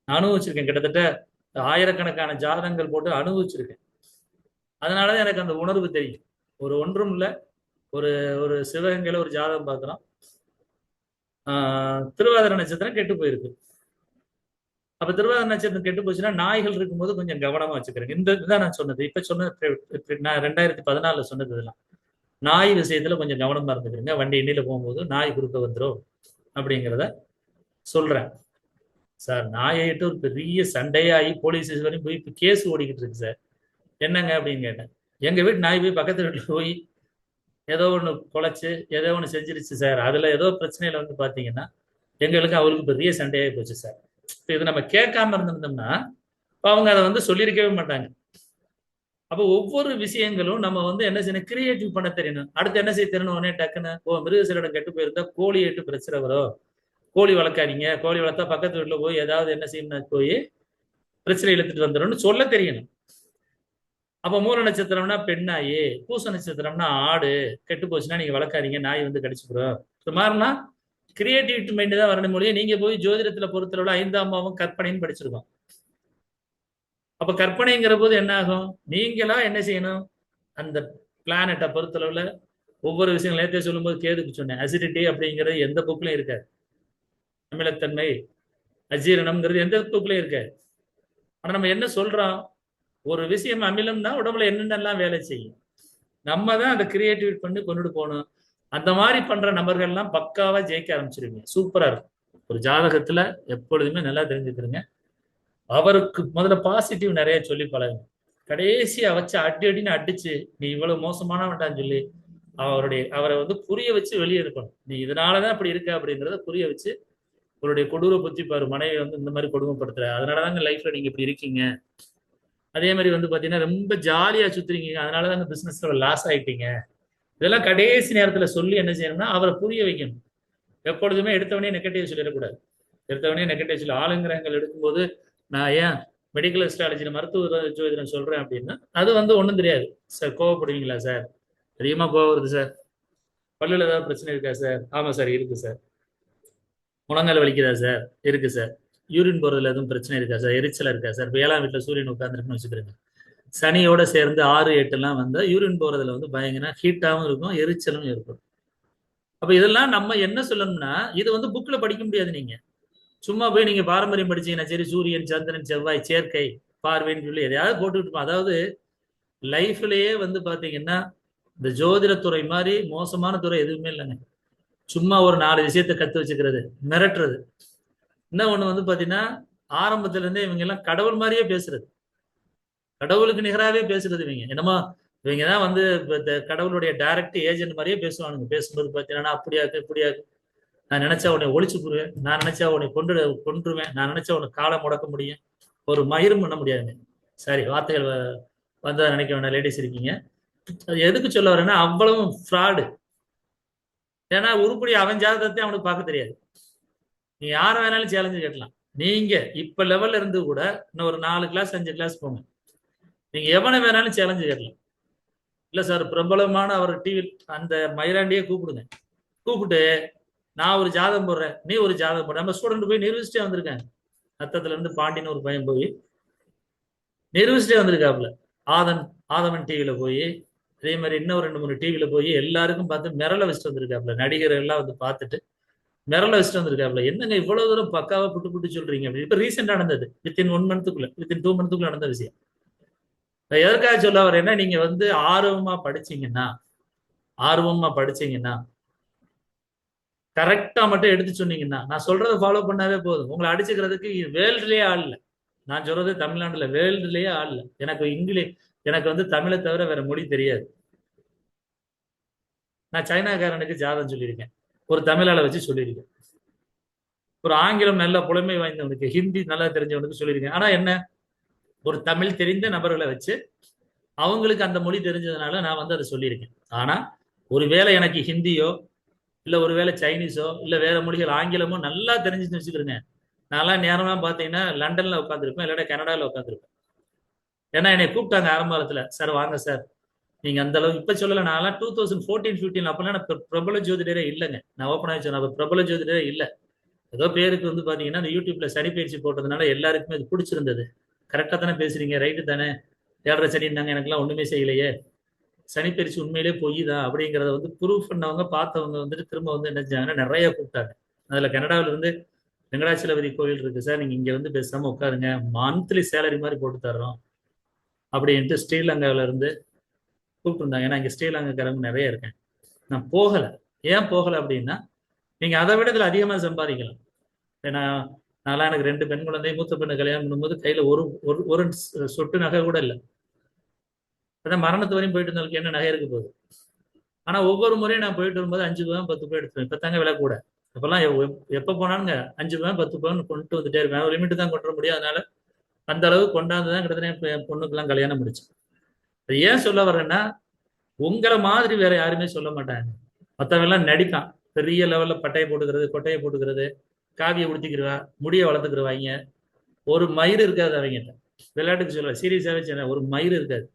நான் அனுபவிச்சிருக்கேன். கிட்டத்தட்ட ஆயிரக்கணக்கான ஜாதகங்கள் போட்டு அனுபவிச்சிருக்கேன். அதனாலதான் எனக்கு அந்த உணர்வு தெரியும். ஒரு ஒன்றும் இல்லை, ஒரு ஒரு சிவகங்கையில ஒரு ஜாதகம் பார்க்கிறோம். திருவாதிரை நட்சத்திரம் கெட்டு போயிருக்கு. அப்ப திருவாதிரை நட்சத்திரம் கெட்டு போச்சுன்னா நாய்கள் இருக்கும்போது கொஞ்சம் கவனமா வச்சுக்கிறேன். இந்த இதுதான் நான் சொன்னது. இப்ப சொன்னது நான் 2014 சொன்னது இதெல்லாம். நாய் விஷயத்துல கொஞ்சம் கவனமா இருந்துக்கிறேங்க. வண்டி எண்ணில போகும்போது நாய் குறுக்க வந்துடும் அப்படிங்கிறத சொல்றேன். சார் நாயிட்டு ஒரு பெரிய சண்டையாகி போலீஸ் வரையும் போய் கேஸ் ஓடிக்கிட்டு இருக்கு சார். என்னங்க அப்படின்னு கேட்டேன். எங்க வீட்டு நாய் போய் பக்கத்து வீட்டுல போய் ஏதோ ஒண்ணு குலைச்சு ஏதோ ஒண்ணு செஞ்சிருச்சு சார். அதுல ஏதோ பிரச்சனையில வந்து பாத்தீங்கன்னா எங்களுக்கு அவருக்கு பெரிய சண்டையாகி போச்சு சார். இது நம்ம கேட்காம இருந்திருந்தோம்னா அவங்க அதை வந்து சொல்லியிருக்கவே மாட்டாங்க. அப்போ ஒவ்வொரு விஷயங்களும் நம்ம வந்து என்ன செய்யணும், கிரியேட்டிவ் பண்ண தெரியணும். அடுத்து என்ன செய்ய தெரியணும், உடனே டக்குன்னு மிருகசீரிடம் கெட்டு போயிருந்தா கோழி எட்டு பிரச்சனை வரும், கோழி வளர்க்காதீங்க, கோழி வளர்த்தா பக்கத்து வீட்டுல போய் ஏதாவது என்ன செய்யணும் போய் பிரச்சனை இழுத்துட்டு வந்துடும் சொல்ல தெரியணும். அப்ப மூல நட்சத்திரம்னா பெண்ணாயி, பூச நட்சத்திரம்னா ஆடு கெட்டு போச்சுன்னா நீங்க வளர்க்காதீங்க, நாய் வந்து கடிச்சுக்கிறோம். இது மாதிரினா கிரியேட்டிவிட்டி மைண்ட் தான் வரணும் மொழியே. நீங்க போய் ஜோதிடத்துல பொறுத்தளவுல 5ஆம் பாவம் கற்பனைன்னு படிச்சிருக்கோம். அப்ப கற்பனைங்கிற போது என்ன ஆகும், நீங்களா என்ன செய்யணும், அந்த பிளானட்டை பொறுத்தளவுல ஒவ்வொரு விஷயம் நேரத்தை சொல்லும்போது கேதுக்கு சொன்னேன், அசிடிட்டி அப்படிங்கிறது எந்த புக்லையும் இருக்காது, அமிலத்தன்மை அஜீரணம்ங்கிறது எந்த புக்லையும் இருக்காது. ஆனா நம்ம என்ன சொல்றோம், ஒரு விஷயம் அமிலம்னா உடம்புல என்னென்னலாம் வேலை செய்யும், நம்ம தான் அதை கிரியேட்டிவிட் பண்ணி கொண்டுட்டு போகணும். அந்த மாதிரி பண்ற நபர்கள்லாம் பக்காவா ஜெயிக்க ஆரம்பிச்சிருவீங்க. சூப்பரா இருக்கும். ஒரு ஜாதகத்துல எப்பொழுதுமே நல்லா தெரிஞ்சுக்கிறீங்க, அவருக்கு முதல்ல பாசிட்டிவ் நிறைய சொல்லி பழகுங்க. கடைசியா வச்சு அடி அடின்னு அடிச்சு நீ இவ்வளவு மோசமானவன்டான்னு சொல்லி அவரை வந்து புரிய வச்சு வெளியே இருக்கணும். நீ இதனாலதான் அப்படி இருக்க அப்படிங்கிறத புரிய வச்சு உங்களுடைய கொடூர புத்தி பாரு, மனைவி வந்து இந்த மாதிரி கொடுமைப்படுத்துற, அதனாலதாங்க லைஃப்ல நீங்க இப்படி இருக்கீங்க. அதே மாதிரி வந்து பாத்தீங்கன்னா ரொம்ப ஜாலியா சுத்துறீங்க, அதனாலதாங்க பிசினஸ்ல லாஸ் ஆயிட்டீங்க. இதெல்லாம் கடைசி நேரத்துல சொல்லி என்ன செய்யணும்னா அவரை புரிய வைக்கணும். எப்பொழுதுமே எடுத்தவனே நெகட்டிவ் சொல்லிடக்கூடாது. எடுத்தவனே நெகட்டிவ் சொல்லி ஆளுங்கிரகங்கள் எடுக்கும்போது நான் ஏன் மெடிக்கல் அஸ்ட்ராலஜியில் மருத்துவ ஜோதிடம் சொல்றேன் அப்படின்னா அது வந்து ஒன்றும் தெரியாது சார். கோவப்படுவீங்களா சார், அதிகமாக கோவம் வருது சார், பல்லுல ஏதாவது பிரச்சனை இருக்கா சார், ஆமாம் சார் இருக்கு சார், முழங்கால் வலிக்குதா சார், இருக்கு சார், யூரின் போறதுல எதுவும் பிரச்சனை இருக்கா சார், எரிச்சலா இருக்கா சார். இப்போ 7ஆம் வீட்டில் சூரியன் உட்காந்துருக்குன்னு வச்சுக்கிறேங்க, சனியோட சேர்ந்து 6, 8 வந்து யூரின் போறதுல வந்து பயங்கர ஹீட்டாகவும் இருக்கும், எரிச்சலும் இருக்கும். அப்ப இதெல்லாம் நம்ம என்ன சொல்லணும்னா இது வந்து புக்ல படிக்க முடியாது. நீங்க சும்மா போய் நீங்க பாரம்பரியம் படிச்சீங்கன்னா சரி, சூரியன் சந்திரன் செவ்வாய் சேர்க்கை பார்வைன்னு சொல்லி எதையாவது போட்டுக்கிட்டு, அதாவது லைஃப்லயே வந்து பாத்தீங்கன்னா இந்த ஜோதிடத்துறை மாதிரி மோசமான துறை எதுவுமே இல்லைங்க. சும்மா ஒரு 4 விஷயத்தை கத்து வச்சுக்கிறது, மிரட்டுறது. என்ன ஒண்ணு வந்து பாத்தீங்கன்னா ஆரம்பத்துல இருந்தே இவங்க எல்லாம் கடவுள் மாதிரியே பேசுறது, கடவுளுக்கு நிகராகவே பேசுறது. இவங்க என்னமோ இவங்க தான் வந்து கடவுளுடைய டைரக்ட் ஏஜென்ட் மாதிரியே பேசுவானுங்க. பேசும்போது பாத்தீங்கன்னா அப்படியாக்கு இப்படியாக்கு, நான் நினைச்சா உன்னை ஒழிச்சு போடுவேன், நான் நினைச்சா உன்னை கொன்றுவேன், நான் நினைச்சா உன்னை காலை முடக்க முடியும், ஒரு மயிரும் பண்ண முடியாதுங்க. சரி, வார்த்தைகள் வந்தா நினைக்க வேண்டாம், லேடிஸ் இருக்கீங்க. அது எதுக்கு சொல்ல வரேன்னா அவ்வளவு ஃப்ராடு. ஏன்னா உருப்படி அவன் ஜாதகத்தை அவனுக்கு பார்க்க தெரியாது. நீ யாரை வேணாலும் சேலஞ்சு கேட்கலாம். நீங்க இப்ப லெவல்ல இருந்து கூட இன்னும் ஒரு 4 கிளாஸ் 5 கிளாஸ் போங்க, நீங்க எவனை வேணாலும் சேலஞ்சு கேட்கலாம். இல்ல சார் பிரபலமான அவர் டிவி அந்த மயிராண்டியே கூப்பிடுங்க, கூப்பிட்டு நான் ஒரு ஜாதகம் போடுறேன், நீ ஒரு ஜாதகம் போடுற, நம்ம ஸ்டூடெண்ட் போய் நிரூபிச்சுட்டே வந்திருக்காங்க. அத்தத்துல இருந்து பாண்டின்னு ஒரு பையன் போய் நிரூபிச்சுட்டே வந்திருக்காப்புல. ஆதவன் டிவியில போய், அதே மாதிரி இன்னும் 2, 3 டிவியில போய் எல்லாருக்கும் பார்த்து மிரள வச்சுட்டு வந்திருக்காப்புல. நடிகர்கள் எல்லாம் வந்து பார்த்துட்டு மிரள வச்சுட்டு வந்திருக்காப்புல. என்னங்க இவ்வளவு தூரம் பக்காவா புட்டு புட்டு சொல்றீங்க அப்படின்னு. இப்ப ரீசெண்டா நடந்தது, வித்தின் 1 மந்த்துக்குள்ள, வித்தின் 2 மந்த்துக்குள்ள நடந்த விஷயம். எதற்காக சொல்ல வரேன்னா நீங்க வந்து ஆர்வமா படிச்சீங்கன்னா கரெக்டா மட்டும் எடுத்து சொன்னீங்கன்னா, நான் சொல்றதை ஃபாலோ பண்ணாவே போதும். உங்களை அடிச்சுக்கிறதுக்கு வேர்ல்டுலயே ஆள் இல்லை. நான் சொல்றது தமிழ்நாட்டுல வேர்ல்டுலயே ஆள் இல்லை. எனக்கு வந்து தமிழை தவிர வேற மொழி தெரியாது. நான் சைனாக்காரனுக்கு ஜாதகம் சொல்லியிருக்கேன், ஒரு தமிழால வச்சு சொல்லியிருக்கேன். ஒரு ஆங்கிலம் நல்ல புலமை வாய்ந்தவனுக்கு, ஹிந்தி நல்லா தெரிஞ்சவனுக்கு சொல்லியிருக்கேன். ஆனா என்ன, ஒரு தமிழ் தெரிந்த நபர்களை வச்சு அவங்களுக்கு அந்த மொழி தெரிஞ்சதுனால நான் வந்து அதை சொல்லியிருக்கேன். ஆனா ஒருவேளை எனக்கு ஹிந்தியோ இல்ல ஒருவேளை சைனீஸோ இல்ல வேற மொழிகள் ஆங்கிலமோ நல்லா தெரிஞ்சுன்னு வச்சுக்கிறேங்க, நான்லாம் நேரமா பாத்தீங்கன்னா லண்டன்ல உட்காந்துருப்பேன், இல்லாட்ட கனடால உட்காந்துருப்பேன். ஏன்னா என்னை கூப்பிட்டாங்க ஆரம்ப காலத்துல, சார் வாங்க சார், நீங்க அந்த அளவுக்கு இப்ப சொல்லல, நான் 2014-15 அப்பெல்லாம் நான் பிரபல ஜோதிடரே இல்லைங்க. நான் ஓப்பனா சொன்னேன், பிரபல ஜோதிடரே இல்லை. ஏதோ பேருக்கு வந்து பாத்தீங்கன்னா இந்த யூடியூப்ல சனி பயிற்சி போட்டதுனால எல்லாருக்குமே அது பிடிச்சிருந்தது. கரெக்டா தானே பேசுறீங்க, ரைட்டு தானே, 7.5 சனின்னாங்க, எனக்குலாம் ஒண்ணுமே செய்யலையே, சனிப்பயிற்சி உண்மையிலே பொய் தான் அப்படிங்கிறத வந்து ப்ரூஃப் பண்ணவங்க பார்த்தவங்க வந்துட்டு திரும்ப வந்து என்ன செஞ்சாங்கன்னா நிறைய கூப்பிட்டாங்க. அதுல கனடாவில இருந்து வெங்கடாச்சலபதி கோயில் இருக்கு சார், நீங்க இங்க வந்து பேசாம உட்காருங்க, மந்த்லி சேலரி மாதிரி போட்டு தர்றோம் அப்படின்ட்டு ஸ்ரீலங்காவில இருந்து கூப்பிட்டுருந்தாங்க. ஏன்னா இங்க ஸ்ரீலங்காக்காரங்க நிறைய இருக்கேன். நான் போகல. ஏன் போகல அப்படின்னா நீங்க அதை விட இதுல அதிகமா சம்பாதிக்கலாம். ஏன்னா நான்லாம் எனக்கு 2 பெண் குழந்தை, மூத்த பெண்ணு கல்யாணம் பண்ணும்போது கையில ஒரு ஒரு ஒரு சொட்டு நகை கூட இல்லை. அதான் மரணத்து வரையும் போயிட்டு இருந்தவங்களுக்கு என்ன நகை இருக்க போகுது. ஆனா ஒவ்வொரு முறையும் நான் போயிட்டு வரும்போது 5 பவுன் 10 பவுன் எடுத்துருவேன். இப்ப தாங்க விலை கூட. அப்பெல்லாம் எப்ப போனாலுங்க 5 பவுன் 10 பவுன் கொண்டு வந்துட்டே இருப்பேன். ஒரு லிமிட் தான் கொண்டு வர முடியும். அதனால அந்த அளவு கொண்டாந்து தான் கிட்டத்தட்ட என் பொண்ணுக்கெல்லாம் கல்யாணம் முடிச்சு. அது ஏன் சொல்ல வர்றேன்னா, உங்களை மாதிரி வேற யாருமே சொல்ல மாட்டாங்க. மற்றவங்க எல்லாம் நடிப்பான். பெரிய லெவல்ல பட்டையை போட்டுக்கிறது, கொட்டையை போட்டுக்கிறது, காவியை உடுத்திக்கிறவா, முடியை வளர்த்துக்கிறவாங்க. ஒரு மயிர் இருக்காது அவங்ககிட்ட. விளையாட்டுக்கு சொல்ல சீரியஸாவே சொன்னேன், ஒரு மயிர் இருக்காது.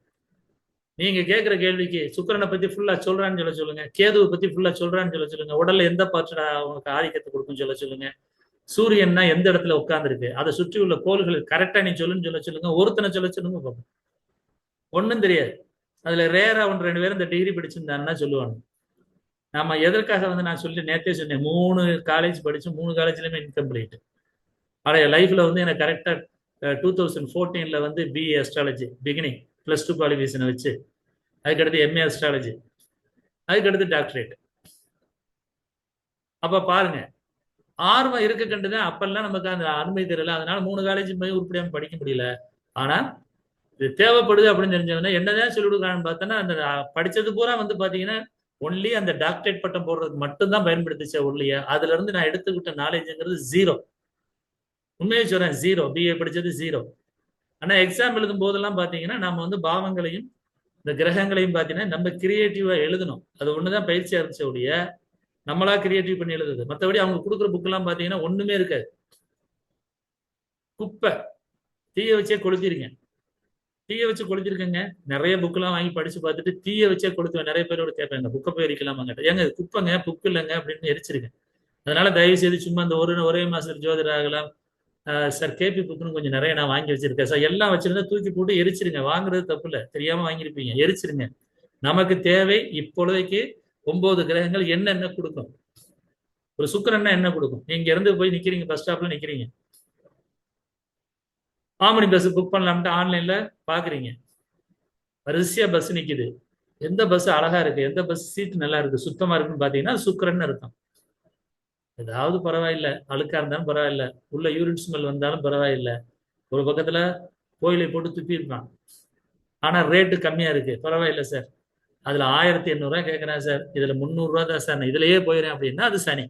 நீங்க கேட்கிற கேள்விக்கு சுக்கிரனை பத்தி ஃபுல்லா சொல்றான்னு சொல்லுங்க, கேதுவை பத்தி ஃபுல்லா சொல்றான்னு சொல்லுங்க, உடல்ல எந்த பார்ட்ஸ் உங்களுக்கு ஆதிக்கத்தை கொடுக்கும் சொல்லுங்க, சூரியன்னா எந்த இடத்துல உட்கார்ந்துருக்கு, அதை சுற்றி உள்ள கோள்கள் கரெக்டா நீ சொல்லுன்னு சொல்லுங்க, ஒருத்தனை சொல்லுங்க பார்ப்போம். ஒன்றும் தெரியாது. அதுல ரேரா 1-2 பேர் இந்த டிகிரி படிச்சிருந்தாங்கன்னா சொல்லுவாங்க. நாம எதற்காக நான் சொல்லி நேத்தே சொன்னேன், 3 காலேஜ் படிச்சு 3 காலேஜ்லயுமே இன்கம்ப்ளீட். ஆனால் என் லைஃப்ல எனக்கு கரெக்டா 2014 பிஏ அஸ்ட்ராலஜி பிகினிங் +2 குவாலிஃபிகேஷனை வச்சு, அதுக்கடுத்து எம்ஏ அஸ்ட்ராலஜி, அதுக்கடுத்து டாக்டரேட். அப்ப பாருங்க, ஆர்வம் இருக்க கண்டுதான் அப்பெல்லாம் நமக்கு அந்த அனுமதி தெரியல. அதனால 3 காலேஜ் போய் உருப்படியாம படிக்க முடியல. ஆனா இது தேவைப்படுது அப்படின்னு தெரிஞ்சவன என்னதான் சொல்லிக் கொடுக்குறான்னு பார்த்தோன்னா, அந்த படிச்சது பூரா பாத்தீங்கன்னா ஒன்லி அந்த டாக்டரேட் பட்டம் போடுறதுக்கு மட்டும்தான் பயன்படுத்திச்ச ஒல்லியா. அதுல இருந்து நான் எடுத்துக்கிட்ட நாலேஜ்ங்கிறது 0. உண்மையை சொல்றேன், 0. பிஏ படிச்சது 0. ஆனா எக்ஸாம் எழுதும் போதெல்லாம் பாத்தீங்கன்னா நம்ம பாவங்களையும் இந்த கிரகங்களையும் பாத்தீங்கன்னா நம்ம கிரியேட்டிவா எழுதணும். அது ஒண்ணுதான் பயிற்சியா இருந்துச்சு ஒழிய நம்மளா கிரியேட்டிவ் பண்ணி எழுதுது. மற்றபடி அவங்க கொடுக்குற புக் எல்லாம் பாத்தீங்கன்னா ஒண்ணுமே இருக்காது. குப்பை. தீய வச்சே கொளுத்திருங்க. தீய வச்சு கொளுத்திருக்கேங்க. நிறைய புக் எல்லாம் வாங்கி படிச்சு பார்த்துட்டு தீய வச்சே கொளுத்துவேன். நிறைய பேரோட கேட்பாங்க, புக்கை போய் எரிக்கலாமாங்க. ஏங்க குப்பைங்க, புக்கு இல்லைங்க அப்படின்னு எரிச்சிருக்கேன். அதனால தயவு செய்து சும்மா அந்த ஒரே மாசத்துல ஜோதிடர் ஆகலாம் சார், கேபி புக்குன்னு கொஞ்சம் நிறைய நான் வாங்கி வச்சிருக்கேன் சார், எல்லாம் வச்சிருந்தா தூக்கி போட்டு எரிச்சிருங்க. வாங்குறது தப்பு இல்லை, தெரியாம வாங்கியிருப்பீங்க, எரிச்சிருங்க. நமக்கு தேவை இப்பொழுதைக்கு 9 கிரகங்கள் என்னென்ன கொடுக்கும். ஒரு சுக்கிரன்னா என்ன கொடுக்கும்? நீங்க இருந்து போய் நிக்கிறீங்க, பஸ் ஸ்டாப்ல நிக்கிறீங்க, ஆமணி பஸ் புக் பண்ணலாம்ட்டு ஆன்லைன்ல பாக்குறீங்க, வரிசையா பஸ் நிக்குது. எந்த பஸ் அழகா இருக்கு, எந்த பஸ் சீட் நல்லா இருக்கு, சுத்தமா இருக்குன்னு பாத்தீங்கன்னா சுக்கிரன்னு அர்த்தம். ஏதாவது பரவாயில்ல, அழுக்கா இருந்தாலும் பரவாயில்ல, உள்ள யூரின் ஸ்மெல் வந்தாலும் பரவாயில்ல, ஒரு பக்கத்துல கோயிலை போட்டு துப்பி இருப்பான், ஆனா ரேட்டு கம்மியா இருக்கு, பரவாயில்ல சார், அதுல 1800 கேட்கிறேன் சார், இதுல 300 தான் சார், நான் இதுலயே போயிடுறேன் அப்படின்னா அது சனி.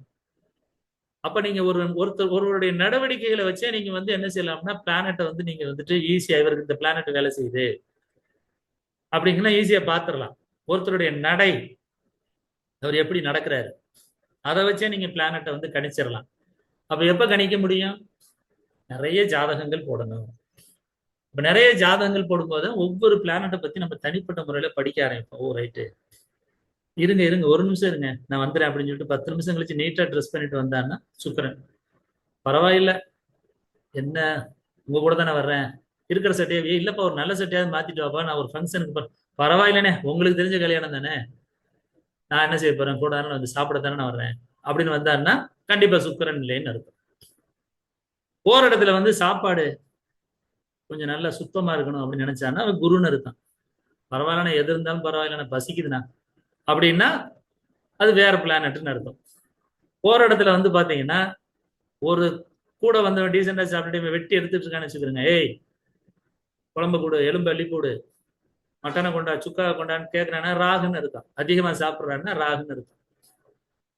அப்ப நீங்க ஒருவருடைய நடவடிக்கைகளை வச்சே நீங்க என்ன செய்யலாம்னா பிளானட்டை நீங்க ஈஸியா, இவருக்கு இந்த பிளானட் வேலை செய்யுது அப்படிங்கன்னா ஈஸியா பாத்துரலாம். ஒருத்தருடைய நடை, அவர் எப்படி நடக்கிறாரு, அதை வச்சே நீங்க பிளானட்டை கணிச்சிடலாம். அப்ப எப்ப கணிக்க முடியும்? நிறைய ஜாதகங்கள் போடணும். இப்ப நிறைய ஜாதகங்கள் போடும்போது ஒவ்வொரு பிளானட்டை பத்தி நம்ம தனிப்பட்ட முறையில படிக்க ஆரம்பிப்போம். ஓ ரைட்டு, இருங்க ஒரு நிமிஷம் இருங்க, நான் வந்துடுறேன் அப்படின்னு சொல்லிட்டு 10 நிமிஷம் கழிச்சு நீட்டா ட்ரெஸ் பண்ணிட்டு வந்தான்னா சுக்கிரன். பரவாயில்ல, என்ன உங்க கூட தானே வர்றேன், இருக்கிற சட்டையே இல்லப்பா, ஒரு நல்ல சட்டையாவது மாத்திட்டு வாப்பா, நான் ஒரு ஃபங்க்ஷனுக்கு பரவாயில்லனே, உங்களுக்கு தெரிஞ்ச கல்யாணம் தானே, நான் என்ன செய்ய போறேன், கூட சாப்பிட தானே நான் வர்றேன் அப்படின்னு வந்தாருன்னா கண்டிப்பா சுக்கிரன் இல்லைன்னு அர்த்தம். போற இடத்துல சாப்பாடு கொஞ்சம் நல்லா சுத்தமா இருக்கணும் அப்படின்னு நினைச்சான்னா குருன்னு இருக்கான். பரவாயில்லண்ணா, எது இருந்தாலும் பரவாயில்லண்ணா, பசிக்குதுண்ணா அப்படின்னா அது வேற பிளானட்னு அர்த்தம். போற இடத்துல பாத்தீங்கன்னா ஒரு கூட வந்தவன் டீசெண்டா சாப்பிட்டு வெட்டி எடுத்துட்டு இருக்கான்னு வச்சுக்கிறேங்க, ஏய் குழம்பு கூடு, எலும்பு அள்ளி போடு, மட்டனை கொண்டா, சுக்கா கொண்டான்னு கேட்கறான்னா ராகுன்னு இருக்கான். அதிகமா சாப்பிட்றான்னா ராகுன்னு இருக்கான்.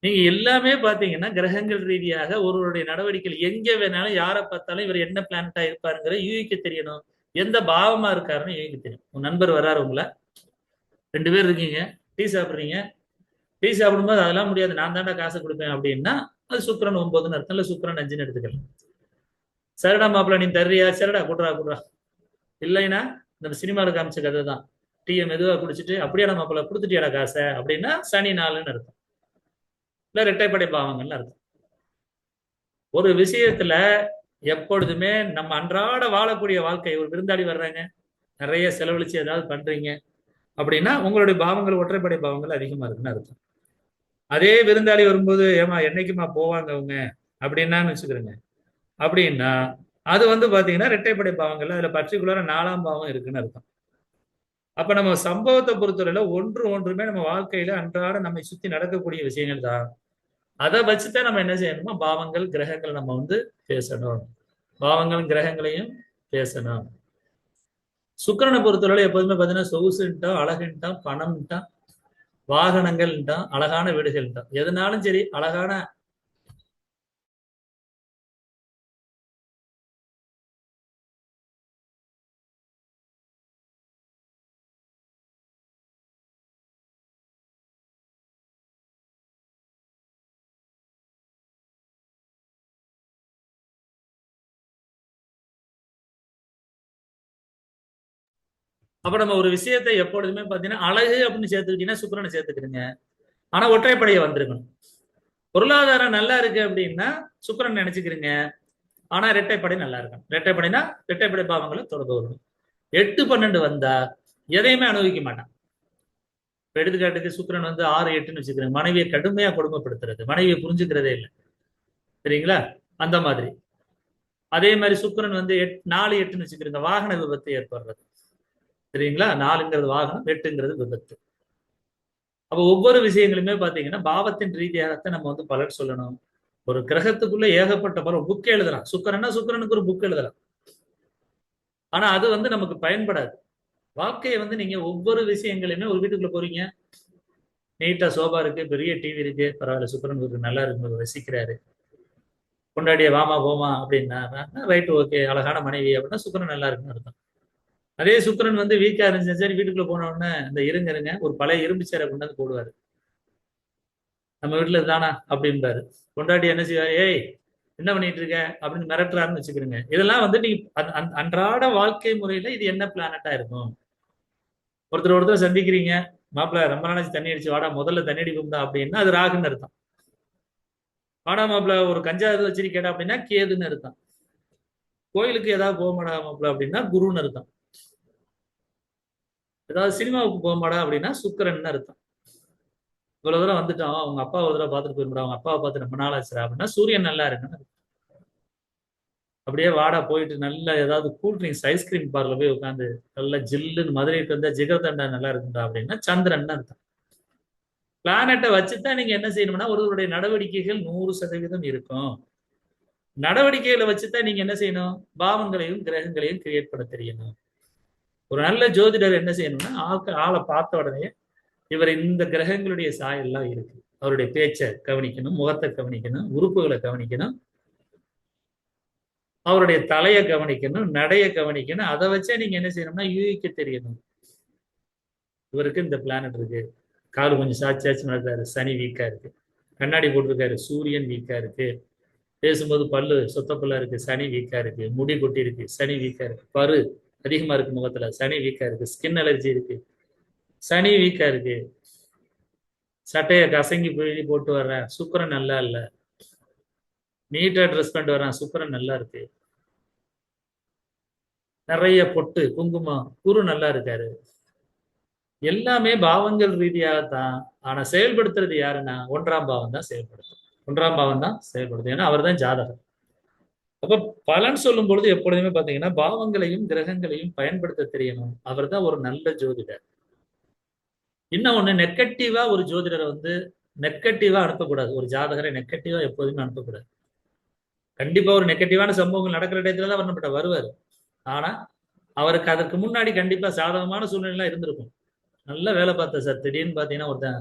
நீங்க எல்லாமே பாத்தீங்கன்னா கிரகங்கள் ரீதியாக ஒருவருடைய நடவடிக்கைகள் எங்க வேணாலும் யாரை பார்த்தாலும் இவர் என்ன பிளானட்டா இருப்பாருங்கிற யூகிக்க தெரியணும். எந்த பாவமா இருக்காருன்னு யூகிக்க தெரியும். உங்க நண்பர் வர்றாரு, உங்களை 2 பேர் இருக்கீங்க, டீ சாப்பிடுறீங்க, டீ சாப்பிடும்போது அதெல்லாம் முடியாது, நான் தாண்டா காசை கொடுப்பேன் அப்படின்னா அது சுக்கிரன் 9ன்னு அர்த்தம், இல்ல சுக்கிரன் 5ன்னு எடுத்துக்கலாம். சரிடா மாப்பிள்ள நீ தர்றியா, சரிடா குடுறா, இல்லைன்னா இந்த சினிமாவில் காமிச்ச கதை தான், டீயை மெதுவா குடிச்சிட்டு அப்படியே மாப்பிள்ள கொடுத்துட்டியாடா காசை அப்படின்னா சனி 4ன்னு அர்த்தம், இல்ல இரட்டைப்படை பாவங்கள்னு அர்த்தம். ஒரு விஷயத்துல எப்பொழுதுமே நம்ம அன்றாட வாழக்கூடிய வாழ்க்கை, ஒரு விருந்தாளி வர்றாங்க, நிறைய செலவழிச்சு ஏதாவது பண்றீங்க அப்படின்னா உங்களுடைய பாவங்கள் ஒற்றைப்படை பாவங்கள் அதிகமா இருக்குன்னு அர்த்தம். அதே விருந்தாளி வரும்போது ஏமா என்னைக்குமா போவாங்க அவங்க அப்படின்னா வச்சுக்கிறேங்க, அப்படின்னா அது பாத்தீங்கன்னா இரட்டைப்படை பாவங்கள், அதுல பர்டிகுலரா 4ஆம் பாவம் இருக்குன்னு அர்த்தம். அப்ப நம்ம சம்பவத்தை பொறுத்தவரையில ஒன்றுமே நம்ம வாழ்க்கையில அன்றாட நம்மை சுத்தி நடக்கக்கூடிய விஷயங்கள் தான். அதை வச்சுதான் நம்ம என்ன செய்யணுமோ பாவங்கள் கிரகங்கள் நம்ம பேசணும், பாவங்கள் கிரகங்களையும் பேசணும். சுக்கிரனை பொறுத்தவரை எப்போதுமே பார்த்தீங்கன்னா சொகுசுன்ட்டான், அழகுன்ட்டான், பணம்ட்டான், வாகனங்கள்ன்ட்டான், அழகான வீடுகள்ன்ட்டான். எதுனாலும் சரி அழகான அப்ப நம்ம ஒரு விஷயத்தை எப்பொழுதுமே பார்த்தீங்கன்னா அழகு அப்படின்னு சேர்த்துக்கிட்டீங்கன்னா சுக்கிரனை சேர்த்துக்கிறீங்க. ஆனா ஒற்றைப்படையை வந்திருக்கணும். பொருளாதாரம் நல்லா இருக்கு அப்படின்னா சுக்கிரன் நினைச்சுக்கிறீங்க. ஆனா இரட்டைப்படை நல்லா இருக்கும். இரட்டைப்படைனா இரட்டைப்படை பாவங்களை தொடர்பு வரணும். 8, 12 வந்தா எதையுமே அனுபவிக்க மாட்டான். இப்ப எடுத்துக்காட்டுக்கு சுக்கிரன் வந்து 6, 8ன்னு வச்சுக்கிறேன். மனைவியை கடுமையா கொடுமைப்படுத்துறது, மனைவியை புரிஞ்சுக்கிறதே இல்லை. சரிங்களா? அந்த மாதிரி. அதே மாதிரி சுக்கிரன் வந்து 4, 8ன்னு வச்சுக்கிறீங்க. வாகன விபத்து ஏற்படுறது. சரிங்களா? 4ங்கிறது வாகனம், 8ங்கிறது விபத்து. அப்ப ஒவ்வொரு விஷயங்களுமே பாத்தீங்கன்னா பாவத்தின் ரீதியாகத்தான் நம்ம வந்து பலன் சொல்லணும். ஒரு கிரகத்துக்குள்ள ஏகப்பட்ட பலம் புக் எழுதலாம். சுக்கிரன்னா சுக்கிரனுக்கு ஒரு புக் எழுதலாம். ஆனா அது வந்து நமக்கு பயன்படாது. வாழ்க்கையை வந்து நீங்க ஒவ்வொரு விஷயங்களையுமே ஒரு வீட்டுக்குள்ள போறீங்க, நீட்டா சோபா இருக்கு, பெரிய டிவி இருக்கு, பரவாயில்ல சுக்கிரன் இருக்கு, நல்லா இருக்கு, ரசிக்கிறாரு. கொண்டாடிய வாமா போமா அப்படின்னா ரைட், ஓகே, அழகான மனைவி அப்படின்னா சுக்கிரன் நல்லா இருக்குன்னு அர்த்தம். அதே சுக்கிரன் வந்து வீக்கா இருந்துச்சு, சரி வீட்டுக்குள்ள போன உடனே இந்த இருங்க ஒரு பழைய இரும்பு சேரை கொண்டாந்து போடுவாரு. நம்ம வீட்டுல தானா அப்படின்பாரு. கொண்டாடி என்ன செய்வாரு, ஏய் என்ன பண்ணிட்டு இருக்க அப்படின்னு மிரட்டுறாருன்னு வச்சுக்கிறீங்க. இதெல்லாம் வந்து நீங்க அன்றாட வாழ்க்கை முறையில இது என்ன பிளானட்டா இருக்கும். ஒருத்தர் சந்திக்கிறீங்க, மாப்பிள்ள ரொம்ப நாளைக்கு தண்ணி அடிச்சு வாடா, முதல்ல தண்ணி அடிக்கும் அப்படின்னா அது ராகுன்னு அர்த்தம். வாடா மாப்பிள்ள ஒரு கஞ்சா எது வச்சிருக்கேடா அப்படின்னா கேதுன்னு அர்த்தம். கோயிலுக்கு ஏதாவது போக மாடா மாப்பிள்ள அப்படின்னா குருன்னு அர்த்தம். ஏதாவது சினிமாவுக்கு போக மாடா அப்படின்னா சுக்கிரன்னு அர்த்தம். இவ்வளவு தூரம் வந்துட்டோம், அவங்க அப்பா ஒரு தடவை பார்த்துட்டு போயிருந்தா, அவங்க அப்பாவை பார்த்து ரொம்ப நாள் ஆச்சுடா அப்படின்னா சூரியன் நல்லா இருக்குன்னு. அப்படியே வாடா போயிட்டு நல்ல ஏதாவது கூல் ட்ரிங்க்ஸ் ஐஸ்கிரீம் பார்ல போய் உட்காந்து நல்லா ஜில்லுன்னு மதுரைக்கு வந்தா ஜிகர்தண்டா நல்லா இருக்குண்டா அப்படின்னா சந்திரன் அர்த்தம். பிளானட்டை வச்சுதான் நீங்க என்ன செய்யணும்னா ஒருவருடைய நடவடிக்கைகள் 100% இருக்கும். நடவடிக்கைகளை வச்சுதான் நீங்க என்ன செய்யணும், பாவங்களையும் கிரகங்களையும் கிரியேட் பண்ண தெரியணும். ஒரு நல்ல ஜோதிடர் என்ன செய்யணும்னா ஆளை பார்த்த உடனே இவர் இந்த கிரகங்களுடைய சாயெல்லாம் இருக்கு, அவருடைய பேச்சை கவனிக்கணும், முகத்தை கவனிக்கணும், உறுப்புகளை கவனிக்கணும், அவருடைய தலையை கவனிக்கணும், நடைய கவனிக்கணும். அதை வச்சே நீங்க என்ன செய்யணும்னா யூகிக்க தெரியணும். இவருக்கு இந்த பிளானட் இருக்கு, கால் கொஞ்சம் சாட்சியாச்சு நடத்தாரு, சனி வீக்கா இருக்கு. கண்ணாடி போட்டிருக்காரு, சூரியன் வீக்கா இருக்கு. பேசும்போது பல்லு சொத்த பல்லா இருக்கு, சனி வீக்கா இருக்கு. முடி கொட்டி இருக்கு, சனி வீக்கா இருக்கு. பரு அதிகமா இருக்கு முகத்துல, சனி வீக்கா இருக்கு. ஸ்கின் அலர்ஜி இருக்கு, சனி வீக்கா இருக்கு. சட்டையை கசங்கி பிழி போட்டு வர்றேன், சுக்கிரன் நல்லா இல்ல. நீட்டா ட்ரெஸ் பண்ணிட்டு வர்றேன், சுக்கிரன் நல்லா இருக்கு. நிறைய பொட்டு குங்குமம், குரு நல்லா இருக்காரு. எல்லாமே பாவங்கள் ரீதியாகத்தான். ஆனா செயல்படுத்துறது யாருன்னா 1ஆம் பாவம் தான் செயல்படுத்தும். 1ஆம் பாவம் தான் செயல்படுத்தும், ஏன்னா அவர் தான் ஜாதகம். அப்ப பலன் சொல்லும் பொழுது எப்பொழுதுமே பாத்தீங்கன்னா பாவங்களையும் கிரகங்களையும் பயன்படுத்த தெரியணும். அவர் தான் ஒரு நல்ல ஜோதிடர். இன்னும் ஒண்ணு, நெகட்டிவா ஒரு ஜோதிடரை வந்து நெகட்டிவா அனுப்பக்கூடாது. ஒரு ஜாதகரை நெகட்டிவா எப்போதுமே அனுப்பக்கூடாது. கண்டிப்பா ஒரு நெகட்டிவான சம்பவங்கள் நடக்கிற இடத்துல தான் வர்ணப்பட்ட வருவார். ஆனா அவருக்கு அதற்கு முன்னாடி கண்டிப்பா சாதகமான சூழ்நிலை இருந்திருக்கும். நல்ல வேலை பார்த்த சார், திடீர்னு பாத்தீங்கன்னா ஒருத்தன்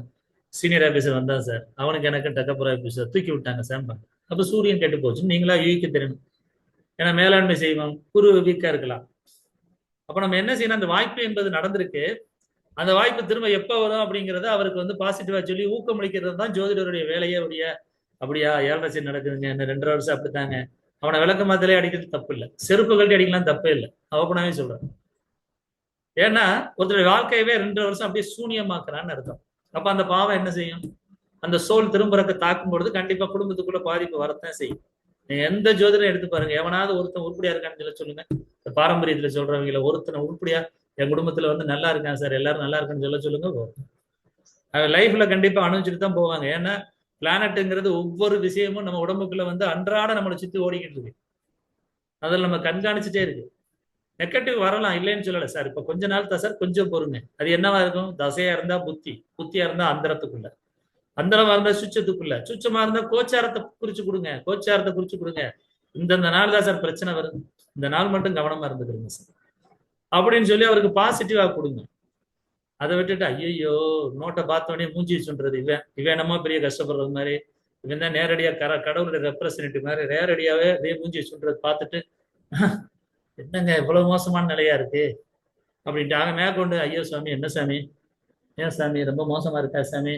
சீனியர் ஆபீசர் வந்தான் சார், அவனுக்கு எனக்கு டக்கப்புற ஆபீசர் தூக்கி விட்டாங்க சாம்பாங்க. அப்ப சூரியன் கெட்டு போச்சு, நீங்களா யூகிக்க தெரியணும். ஏன்னா மேலாண்மை செய்வோம், குரு வீக்கா இருக்கலாம். அப்ப நம்ம என்ன செய்யணும், அந்த வாய்ப்பு என்பது நடந்திருக்கு, அந்த வாய்ப்பு திரும்ப எப்ப வரும் அப்படிங்கறத அவருக்கு வந்து பாசிட்டிவா சொல்லி ஊக்கமளிக்கிறது தான் ஜோதிடருடைய வேலையே. அப்படியா 7.5 நடக்குதுங்க, இன்னும் 2.5 வருஷம் அப்படித்தாங்க. அவனை விளக்க மாத்திலே அடிக்கிறது தப்பு இல்லை, செருப்பு கழட்டி அடிக்கலாம் தப்பே இல்லை, ஓப்பனாவே சொல்றேன். ஏன்னா ஒருத்தருடைய வாழ்க்கையவே 2 வருஷம் அப்படியே சூனியமாக்குறான்னு அர்த்தம். அப்ப அந்த பாவம் என்ன செய்யும், அந்த சோல் திரும்புறக்க தாக்கும் பொழுது கண்டிப்பா குடும்பத்துக்குள்ள பாதிப்பு வரத்தான் செய்யும். நீங்க எந்த ஜோதிடம் எடுத்து பாருங்க, எவனாவது ஒருத்தன் உருப்படியா இருக்கான்னு சொல்ல சொல்லுங்க. இந்த பாரம்பரியத்துல சொல்றவங்கள ஒருத்தனை உருப்படியா என் குடும்பத்துல வந்து நல்லா இருக்கான் சார், எல்லாரும் நல்லா இருக்குன்னு சொல்ல சொல்லுங்க. லைஃப்ல கண்டிப்பா அனுபவிச்சுட்டு தான் போவாங்க. ஏன்னா பிளானட்டுங்கிறது ஒவ்வொரு விஷயமும் நம்ம உடம்புக்குள்ள வந்து அன்றாட நம்மளை சுத்தி ஓடிக்கிட்டு இருக்கு. அதில் நம்ம கண்காணிச்சுட்டே இருக்கு. நெகட்டிவ் வரலாம், இல்லைன்னு சொல்லல சார். இப்ப கொஞ்ச நாள் தான் சார், கொஞ்சம் பொறுங்க. அது என்னவா இருக்கும், தசையா இருந்தா புத்தி, புத்தியா இருந்தா அந்தரத்துக்குள்ள, அந்தரமா இருந்தா சுச்சத்துக்குள்ள, சுச்சமா இருந்தா கோச்சாரத்தை குறிச்சு கொடுங்க, கோச்சாரத்தை குறிச்சு கொடுங்க. இந்தந்த நாள் தான் சார் பிரச்சனை வருது, இந்த நாள் மட்டும் கவனமா இருந்துக்கிறீங்க சார். அப்படின்னு சொல்லி அவருக்கு பாசிட்டிவா கொடுங்க. அதை விட்டுட்டு ஐயோ நோட்டை பார்த்தோடனே மூஞ்சி சொல்றது, இவன் இவன் என்னமோ பெரிய கஷ்டப்படுறது மாதிரி, இவன் தான் நேரடியா கடவுளுடைய ரெப்ரசன்டேட்டிவ் மாதிரி நேரடியாவே அதே மூஞ்சி சொல்றது பார்த்துட்டு என்னங்க இவ்வளவு மோசமான நிலையா இருக்கு அப்படின்ட்டு அவன் மேற்கொண்டு ஐயோ சாமி என்ன சாமி, ஏன் சாமி ரொம்ப மோசமா இருக்கா சாமி,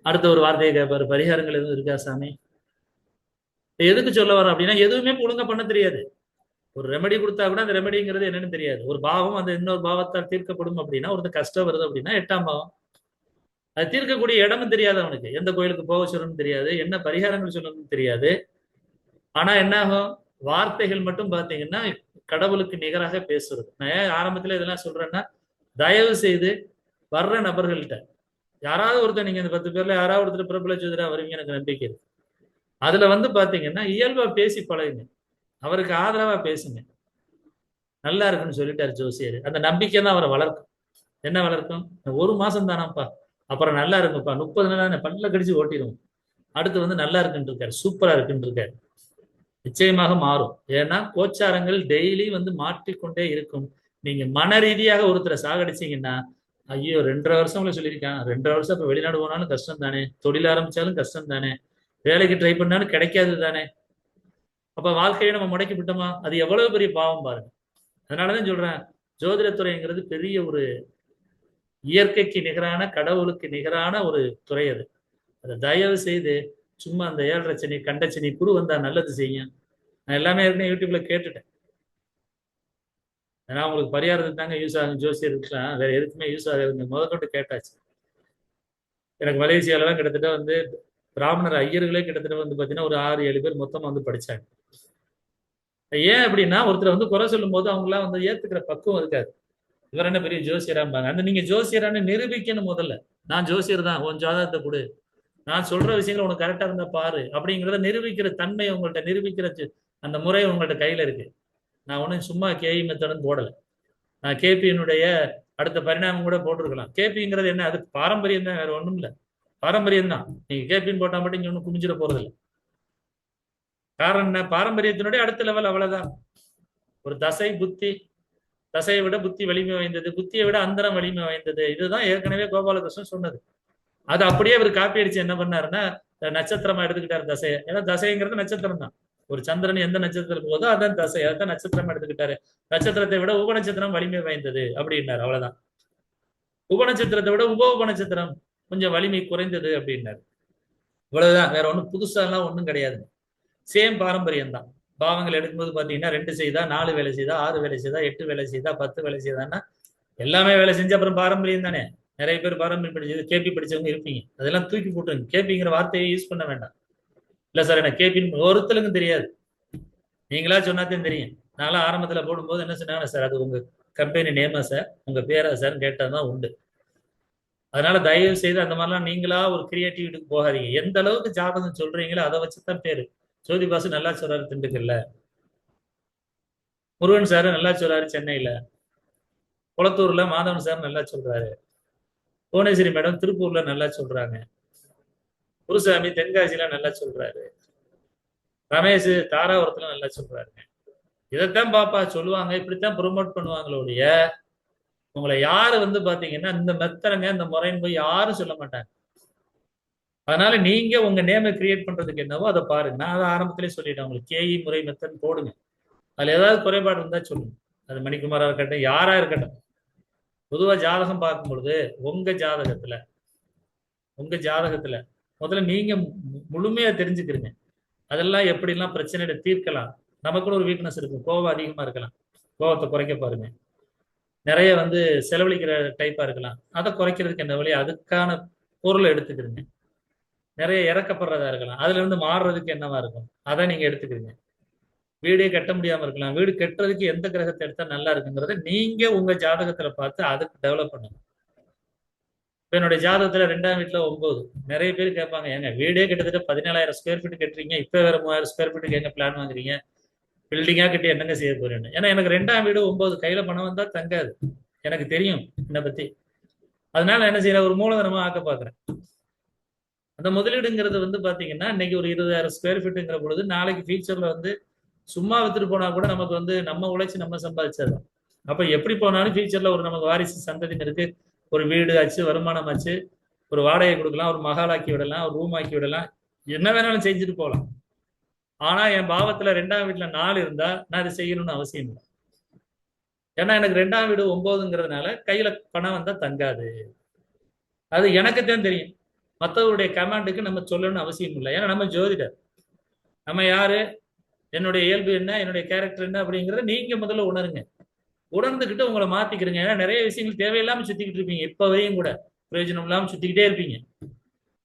அடுத்த ஒரு வார்த்தையை கேட்பாரு, பரிகாரங்கள் எதுவும் இருக்கா சாமி. எதுக்கு சொல்ல வரோம் அப்படின்னா எதுவுமே ஒழுங்கா பண்ண தெரியாது. ஒரு ரெமெடி கொடுத்தா கூட அந்த ரெமெடிங்கிறது என்னன்னு தெரியாது. ஒரு பாவம் அந்த இன்னொரு பாவத்தால் தீர்க்கப்படும் அப்படின்னா, ஒருத்தர் கஷ்டம் வருது அப்படின்னா 8ஆம் பாவம், அது தீர்க்கக்கூடிய இடமும் தெரியாது அவனுக்கு, எந்த கோயிலுக்கு போக சொல்லணும்னு தெரியாது, என்ன பரிகாரங்கள் சொல்லணும்னு தெரியாது. ஆனா என்ன ஆகும், வார்த்தைகள் மட்டும் பாத்தீங்கன்னா கடவுளுக்கு நிகராக பேசுறது. நான் ஏன் ஆரம்பத்துல இதெல்லாம் சொல்றேன்னா, தயவு செய்து வர்ற நபர்கள்ட்ட யாராவது ஒருத்தர், நீங்க இந்த 10 பேர்ல யாராவது ஒருத்தர் பிரபல ஜோதிடரா வருவீங்க எனக்கு நம்பிக்கை இருக்கு. அதுல வந்து பாத்தீங்கன்னா இயல்பா பேசி பழகுங்க, அவருக்கு ஆதரவா பேசுங்க. நல்லா இருக்குன்னு சொல்லிட்டாரு ஜோசியர், அந்த நம்பிக்கை தான் அவரை வளர்க்கும். என்ன வளர்க்கும், ஒரு மாசம் தானாப்பா, அப்புறம் நல்லா இருக்குப்பா, 30 நாள் பல்ல கடிச்சு ஓட்டிடும், அடுத்து வந்து நல்லா இருக்குன்னு இருக்காரு, சூப்பரா இருக்குன்னு இருக்காரு. நிச்சயமாக மாறும். ஏன்னா கோச்சாரங்கள் டெய்லி வந்து மாற்றிக்கொண்டே இருக்கும். நீங்க மன ரீதியாக ஒருத்தரை சாகடிச்சீங்கன்னா, ஐயோ 2.5 வருஷம் சொல்லியிருக்கான், 2.5 வருஷம் இப்ப வெளிநாடு போனாலும் கஷ்டம் தானே, தொழில் ஆரம்பிச்சாலும் கஷ்டம் தானே, வேலைக்கு ட்ரை பண்ணாலும் கிடைக்காது தானே, அப்ப வாழ்க்கையை நம்ம முடக்கி விட்டோமா, அது எவ்வளவு பெரிய பாவம் பாருங்க. அதனாலதான் சொல்றேன், ஜோதிடத்துறைங்கிறது பெரிய ஒரு இயற்கைக்கு நிகரான, கடவுளுக்கு நிகரான ஒரு துறை அது. அதை தயவு செய்து சும்மா அந்த 7.5 சனி கண்டச்சனி குரு வந்தா நல்லது செய்யும், நான் எல்லாமே ஏற்கனவே யூடியூப்ல கேட்டுட்டேன். ஏன்னா உங்களுக்கு பரிகாரத்துக்கு தாங்க யூஸ் ஆகும், ஜோசியர் இருக்கலாம், வேற எதுக்குமே யூஸ் ஆகாதுங்க முதற்கொண்டு கேட்டாச்சு. எனக்கு மலேசியாலலாம் கிட்டத்தட்ட வந்து பிராமணர் ஐயர்களே கிட்டத்தட்ட வந்து பார்த்தீங்கன்னா ஒரு 6-7 பேர் மொத்தமா வந்து படிச்சாங்க. ஏன் அப்படின்னா ஒருத்தர் வந்து குறை சொல்லும் போது அவங்களாம் வந்து ஏத்துக்கிற பக்குவம் இருக்காது. இவர் என்ன பெரிய ஜோசியராம்பாங்க, அந்த நீங்க ஜோசியரான்னு நிரூபிக்கணும் முதல்ல. நான் ஜோசியர் தான், உன் ஜாதகத்தை கொடு, நான் சொல்ற விஷயங்கள் உனக்கு கரெக்டா இருந்தா பாரு அப்படிங்கிறத நிரூபிக்கிற தன்மை உங்கள்கிட்ட, நிரூபிக்கிற அந்த முறை உங்கள்கிட்ட கையில இருக்கு. நான் ஒன்றும் சும்மா கேஇ மெத்தடுன்னு போடலை, நான் கேபியினுடைய அடுத்த பரிணாமம் கூட போட்டிருக்கலாம். கேபிங்கிறது என்ன, அது பாரம்பரியம் தான், வேற ஒன்றும் இல்லை, பாரம்பரியம் தான். நீங்க கேபின்னு போட்டா மட்டும் இங்க ஒன்றும் குமிஞ்சிட போறது இல்லை. காரணம் என்ன, பாரம்பரியத்தினுடைய அடுத்த லெவல், அவ்வளவுதான். ஒரு தசை புத்தி, தசையை விட புத்தி வலிமை வாய்ந்தது, புத்தியை விட அந்தரம் வலிமை வாய்ந்தது, இதுதான் ஏற்கனவே கோபாலகிருஷ்ணன் சொன்னது. அது அப்படியே அவர் காப்பி அடிச்சு என்ன பண்ணாருன்னா நட்சத்திரமா எடுத்துக்கிட்டாரு தசையை. ஏன்னா தசைங்கிறது நட்சத்திரம் தான், ஒரு சந்திரன் எந்த நட்சத்திரம் போதோ அதான் தசை, அதான் நட்சத்திரமா எடுத்துக்கிட்டாரு. நட்சத்திரத்தை விட உபநட்சத்திரம் வலிமை வாய்ந்தது அப்படின்னாரு, அவ்வளவுதான். உபநட்சத்திரத்தை விட உபநட்சத்திரம் கொஞ்சம் வலிமை குறைந்தது அப்படின்னாரு, இவ்வளவுதான். வேற ஒன்றும் புதுசா எல்லாம் ஒன்றும் கிடையாது, சேம் பாரம்பரியம் தான். பாவங்கள் எடுக்கும்போது பாத்தீங்கன்னா 2 செய்தா, 4 வேலை செய்தா, 6 வேலை செய்தா, 8 வேலை செய்தா, 10 வேலை செய்தான்னா எல்லாமே வேலை செஞ்சு அப்புறம் பாரம்பரியம் தானே. நிறைய பேர் பாரம்பரியம் படிச்சது கேபி படிச்சவங்க இருப்பீங்க, அதெல்லாம் தூக்கி போட்டுருங்க, கேபிங்கிற வார்த்தையை யூஸ் பண்ண வேண்டாம். இல்ல சார் எனக்கு கேபின்னு ஒருத்தருக்கும் தெரியாது, நீங்களா சொன்னாத்தையும் தெரியும். நான்லாம் ஆரம்பத்துல போடும்போது என்ன சொன்னாங்க, சார் அது உங்க கம்பெனி நேமா சார், உங்க பேரா சார் கேட்டதுதான் உண்டு. அதனால தயவு செய்து அந்த மாதிரிலாம் நீங்களா ஒரு கிரியேட்டிவிட்டிக்கு போகாதீங்க. எந்த அளவுக்கு ஜாதகம் சொல்றீங்களோ அதை வச்சுதான் பேரு. ஜோதி பாசு நல்லா சொல்றாரு திண்டுக்கல்ல, முருகன் சார் நல்லா சொல்றாரு சென்னையில, குளத்தூர்ல மாதவன் சார் நல்லா சொல்றாரு, புவனேஸ்வரி மேடம் திருப்பூர்ல நல்லா சொல்றாங்க, குருசாமி தென்காசியில நல்லா சொல்றாரு, ரமேஷ் தாராபுரத்துல நல்லா சொல்றாருங்க. இதைத்தான் பாப்பா சொல்லுவாங்க, இப்படித்தான் ப்ரொமோட் பண்ணுவாங்களோடைய. உங்களை யாரு வந்து பாத்தீங்கன்னா இந்த மெத்தனங்க இந்த முறைன்னு போய் யாரும் சொல்ல மாட்டாங்க. அதனால நீங்க உங்க நேமை கிரியேட் பண்றதுக்கு என்னவோ அதை பாருங்க. நான் அதை ஆரம்பத்திலே சொல்லிட்டேன் உங்களுக்கு, கேஇ முறை மெத்தட் போடுங்க, அதுல ஏதாவது குறைபாடு இருந்தா சொல்லுங்க. அது மணிக்குமாரா இருக்கட்டும், யாரா இருக்கட்டும். பொதுவா ஜாதகம் பார்க்கும் பொழுது உங்க ஜாதகத்துல முதல்ல நீங்க முழுமையா தெரிஞ்சுக்கிறீங்க, அதெல்லாம் எப்படிலாம் பிரச்சனையை தீர்க்கலாம். நமக்குன்னு ஒரு வீக்னஸ் இருக்கும், கோபம் அதிகமா இருக்கலாம், கோபத்தை குறைக்க பாருங்க. நிறைய வந்து செலவழிக்கிற டைப்பா இருக்கலாம், அதை குறைக்கிறதுக்கு என்ன வழி, அதுக்கான பொருளை எடுத்துக்கிறீங்க. நிறைய இறக்கப்படுறதா இருக்கலாம், அதுல இருந்து மாறுறதுக்கு என்னவா இருக்கும் அதை நீங்க எடுத்துக்கிறீங்க. வீடே கட்ட முடியாம இருக்கலாம், வீடு கட்டுறதுக்கு எந்த கிரகத்தை எடுத்தா நல்லா இருக்குங்கிறத நீங்க உங்க ஜாதகத்துல பார்த்து அதுக்கு டெவலப் பண்ணுங்க. இப்ப என்னுடைய ஜாதகத்துல 2ஆம் வீட்டுல 9. நிறைய பேர் கேட்பாங்க, ஏங்க வீடே கிட்டத்தட்ட 17,000 ஸ்கொயர் ஃபீட் கட்டுறீங்க, இப்ப வேற 3000 ஸ்கொயர் ஃபீட்டுக்கு எங்க பிளான் வாங்குறீங்க, பில்டிங்கா கட்டி என்னங்க செய்ய போறேன்னு. ஏன்னா எனக்கு 2ஆம் வீடு 9, கையில பணம் வந்தா தங்காது, எனக்கு தெரியும் என்னை பத்தி. அதனால என்ன செய்யற, ஒரு மூலதனமா ஆக்க பாக்குறேன். அந்த முதலீடுங்கிறது வந்து பாத்தீங்கன்னா இன்னைக்கு ஒரு 20,000 ஸ்கொயர் ஃபீட்டுங்கிற பொழுது நாளைக்கு ஃபியூச்சர்ல வந்து சும்மா வித்துட்டு போனா கூட நமக்கு வந்து நம்ம உழைச்சி நம்ம சம்பாதிச்சது. அப்ப எப்படி போனாலும் ஃபியூச்சர்ல ஒரு நமக்கு வாரிசு சந்ததியினருக்கு ஒரு வீடு ஆச்சு, வருமானம் ஆச்சு, ஒரு வாடகை கொடுக்கலாம், ஒரு மகாலாக்கி விடலாம், ஒரு ரூம் ஆக்கி விடலாம், என்ன வேணாலும் செஞ்சுட்டு போகலாம். ஆனா என் பாவத்துல 2ஆம் வீட்டுல 4 இருந்தா நான் அதை செய்யணும்னு அவசியம் இல்லை. ஏன்னா எனக்கு 2ஆம் வீடு 9ங்கிறதுனால கையில பணம் வந்தா தங்காது. அது எனக்குத்தான் தெரியும். மற்றவருடைய கமாண்டுக்கு நம்ம சொல்லணும்னு அவசியம் இல்லை. ஏன்னா நம்ம ஜோதிடர். நம்ம யாரு, என்னுடைய இயல்பு என்ன, என்னுடைய கேரக்டர் என்ன அப்படிங்கிறத நீங்க முதல்ல உணருங்க. உணர்ந்துகிட்டு உங்களை மாத்திக்கிறீங்க. ஏன்னா நிறைய விஷயங்கள் தேவையில்லாம சுத்திக்கிட்டு இருப்பீங்க. இப்ப வரையும் கூட பிரயோஜனம் இல்லாம சுத்திக்கிட்டே இருப்பீங்க.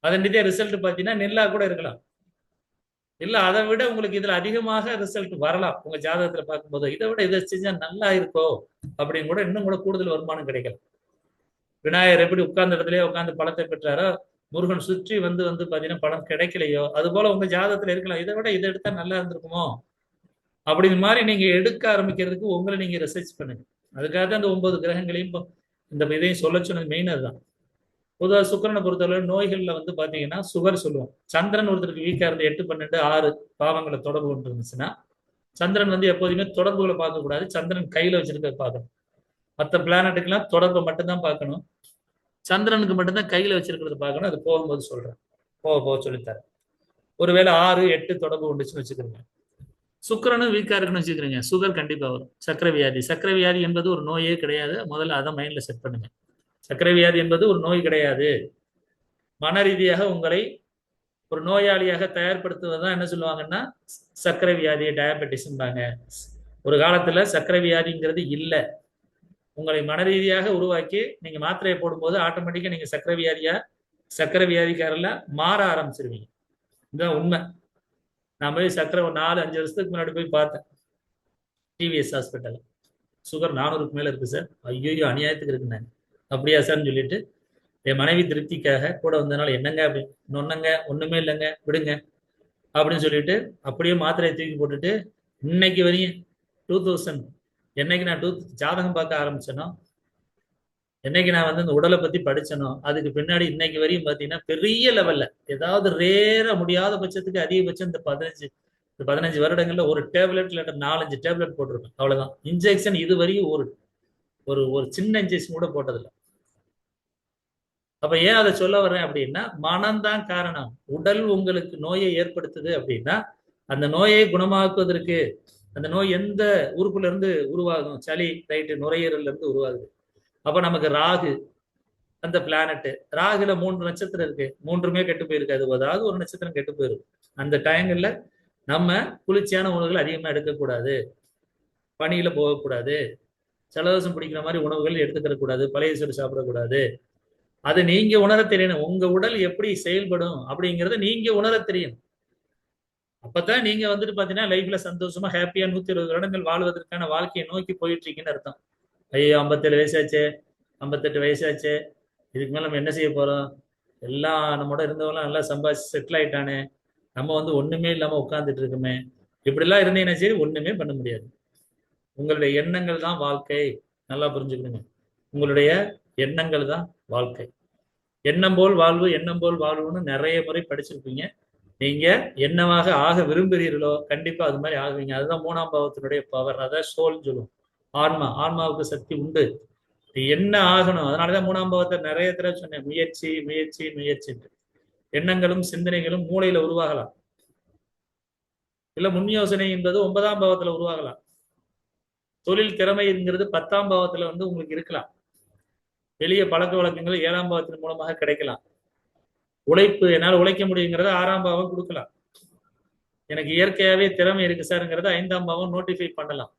அதனுடைய ரிசல்ட் பாத்தீங்கன்னா நெல்லா கூட இருக்கலாம். இல்ல அதை விட உங்களுக்கு இதுல அதிகமாக ரிசல்ட் வரலாம். உங்க ஜாதகத்துல பார்க்கும்போது இதை விட இதை செஞ்சா நல்லா இருக்கோ அப்படின்னு கூட இன்னும் கூட கூடுதல் வருமானம் கிடைக்கலாம். விநாயகர் எப்படி உட்கார்ந்த இடத்துலயே உட்கார்ந்து பழத்தை பெற்றாரோ, முருகன் சுற்றி வந்து வந்து பாத்தீங்கன்னா பணம் கிடைக்கலையோ, அது போல உங்க ஜாதகத்துல இருக்கலாம். இதை விட இதை எடுத்தா நல்லா இருந்திருக்குமோ அப்படிங்கிற மாதிரி நீங்க எடுக்க ஆரம்பிக்கிறதுக்கு உங்களை நீங்க ரிசர்ச் பண்ணுங்க. அதுக்காக தான் அந்த 9 கிரகங்களையும் இந்த இதையும் சொல்ல சொன்னது மெயின் அதுதான். பொதுவாக சுக்கிரனை பொறுத்தவரை நோய்கள்ல வந்து பாத்தீங்கன்னா சுகர் சொல்லுவோம். சந்திரன் ஒருத்தருக்கு வீக்கா இருந்து 8, 12, 6 பாவங்களை தொடர்பு கொண்டு இருந்துச்சுன்னா, சந்திரன் வந்து எப்போதுமே தொடர்புகளை பார்க்கக்கூடாது. சந்திரன் கையில வச்சிருக்க பார்க்கணும். மற்ற பிளானட்டுக்கெல்லாம் தொடர்பை மட்டும்தான் பார்க்கணும். சந்திரனுக்கு மட்டும்தான் கையில வச்சிருக்கிறத பார்க்கணும். அது போகும்போது சொல்றேன், போக போக சொல்லித்தரேன். ஒருவேளை 6, 8 தொடர்பு கொண்டுச்சுன்னு வச்சுக்கிறோங்க. சுக்கிரனும் வீக்கா இருக்குன்னு வச்சுக்கிறீங்க, சுகர் கண்டிப்பா வரும். சக்கரை வியாதி, சக்கரை வியாதி என்பது ஒரு நோயே கிடையாது. முதல்ல அதை மைண்ட்ல செட் பண்ணுங்க. சக்கரை வியாதி என்பது ஒரு நோய் கிடையாது. மன ரீதியாக உங்களை ஒரு நோயாளியாக தயார்படுத்துவதுதான் என்ன சொல்லுவாங்கன்னா சர்க்கரை வியாதியை டயபெட்டிஸ்பாங்க. ஒரு காலத்துல சர்க்கரை வியாதிங்கிறது இல்லை. உங்களை மன ரீதியாக உருவாக்கி நீங்க மாத்திரையை போடும்போது ஆட்டோமேட்டிக்கா நீங்க சர்க்கரை வியாதிக்காரில் மாற ஆரம்பிச்சிருவீங்க. இதுதான் உண்மை. நான் போய் சர்க்கரை ஒரு 4-5 வருஷத்துக்கு முன்னாடி போய் பார்த்தேன். TVS hospital. சுகர் 400க்கு மேல இருக்கு சார். ஐயோ அநியாயத்துக்கு இருக்குங்க. அப்படியா சார்ன்னு சொல்லிட்டு என் மனைவி திருப்திக்காக கூட வந்ததுனால என்னங்க அப்படி ஒன்னுங்க, ஒண்ணுமே இல்லைங்க விடுங்க அப்படின்னு சொல்லிட்டு அப்படியே மாத்திரையை தூக்கி போட்டுட்டு இன்னைக்கு வரையும் 2000 என்னைக்கு நான் ஜாதகம் பார்க்க ஆரம்பிச்சேனோ, என்னைக்கு நான் வந்து இந்த உடலை பத்தி படிச்சனோ, அதுக்கு பின்னாடி இன்னைக்கு வரையும் பாத்தீங்கன்னா பெரிய லெவல்ல ஏதாவது ரேரா முடியாத பட்சத்துக்கு அதிகபட்சம் இந்த 15 வருடங்கள்ல ஒரு டேப்லெட் இல்ல 4-5 டேப்லெட் போட்டிருக்கேன். அவ்வளவுதான். இன்ஜெக்ஷன் இது வரையும் ஒரு ஒரு ஒரு சின்ன இன்ஜெக்ஷன் கூட போட்டதில்லை. அப்ப ஏன் அதை சொல்ல வர்றேன் அப்படின்னா, மனம்தான் காரணம். உடல் உங்களுக்கு நோயை ஏற்படுத்துது அப்படின்னா, அந்த நோயை குணமாக்குவதற்கு அந்த நோய் எந்த உறுப்புல இருந்து உருவாகும்? சளி, ரைட்டு, நுரையீரல்ல இருந்து உருவாகுது. அப்ப நமக்கு ராகு, அந்த பிளானட் ராகுல 3 நட்சத்திரம் இருக்கு. 3மே கெட்டு போயிருக்காது. அதாவது ஒரு நட்சத்திரம் கெட்டு போயிருக்கு. அந்த டைங்கள்ல நம்ம குளிர்ச்சியான உணவுகள் அதிகமா எடுக்கக்கூடாது, பனியில போகக்கூடாது, ஜலதோஷம் பிடிக்கிற மாதிரி உணவுகள் எடுத்துக்கிற கூடாது, பழைய சோறு சாப்பிடக்கூடாது. அது நீங்க உணர தெரியணும். உங்க உடல் எப்படி செயல்படும் அப்படிங்கறத நீங்க உணர தெரியும். அப்பதான் நீங்க வந்துட்டு பாத்தீங்கன்னா லைஃப்ல சந்தோஷமா ஹாப்பியா 120 வருடங்கள் வாழ்வதற்கான வாழ்க்கையை நோக்கி போயிட்டு இருக்கீங்கன்னு அர்த்தம். ஐயோ 57 வயசாச்சு, 58 வயசாச்சு, இதுக்கு மேல நம்ம என்ன செய்ய போறோம்? எல்லாம் நம்மோட இருந்தவங்களாம் நல்லா சம்பாதிச்சு செட்டில் ஆயிட்டானே, நம்ம வந்து ஒண்ணுமே இல்லாம உட்கார்ந்துட்டு இருக்குமே, இப்படிலாம் இருந்தீங்கன்னா சரி ஒண்ணுமே பண்ண முடியாது. உங்களுடைய எண்ணங்கள் தான் வாழ்க்கை. நல்லா புரிஞ்சுக்கணுங்க. உங்களுடைய எண்ணங்கள் தான் வாழ்க்கை. எண்ணம் போல் வாழ்வு, எண்ணம் போல் வாழ்வுன்னு நிறைய முறை படிச்சிருப்பீங்க. நீங்க என்னவாக ஆக விரும்புகிறீர்களோ கண்டிப்பா அது மாதிரி ஆகுவீங்க. அதுதான் 3ஆம் பாவத்தினுடைய பவர். அதான் சோல்னு சொல்லுவோம். ஆன்மாவுக்கு சக்தி உண்டு. என்ன ஆகணும்? அதனாலதான் 3ஆம் பாவத்தை நிறைய தடவை சொன்னேன். முயற்சி முயற்சி முயற்சி. எண்ணங்களும் சிந்தனைகளும் மூளையில உருவாகலாம். இல்ல முன் யோசனை என்பது 9ஆம் பாவத்துல உருவாகலாம். தொழில் திறமைங்கிறது 10ஆம் பாவத்துல வந்து உங்களுக்கு இருக்கலாம். எளிய பழக்க வழக்கங்கள் 7ஆம் பாவத்தின் மூலமாக கிடைக்கலாம். உழைப்பு, என்னால் உழைக்க முடியுங்கிறத 6ஆம் பாவம் கொடுக்கலாம். எனக்கு இயற்கையாவே திறமை இருக்கு சார்ங்கிறத 5ஆம் பாவம் நோட்டிஃபை பண்ணலாம்.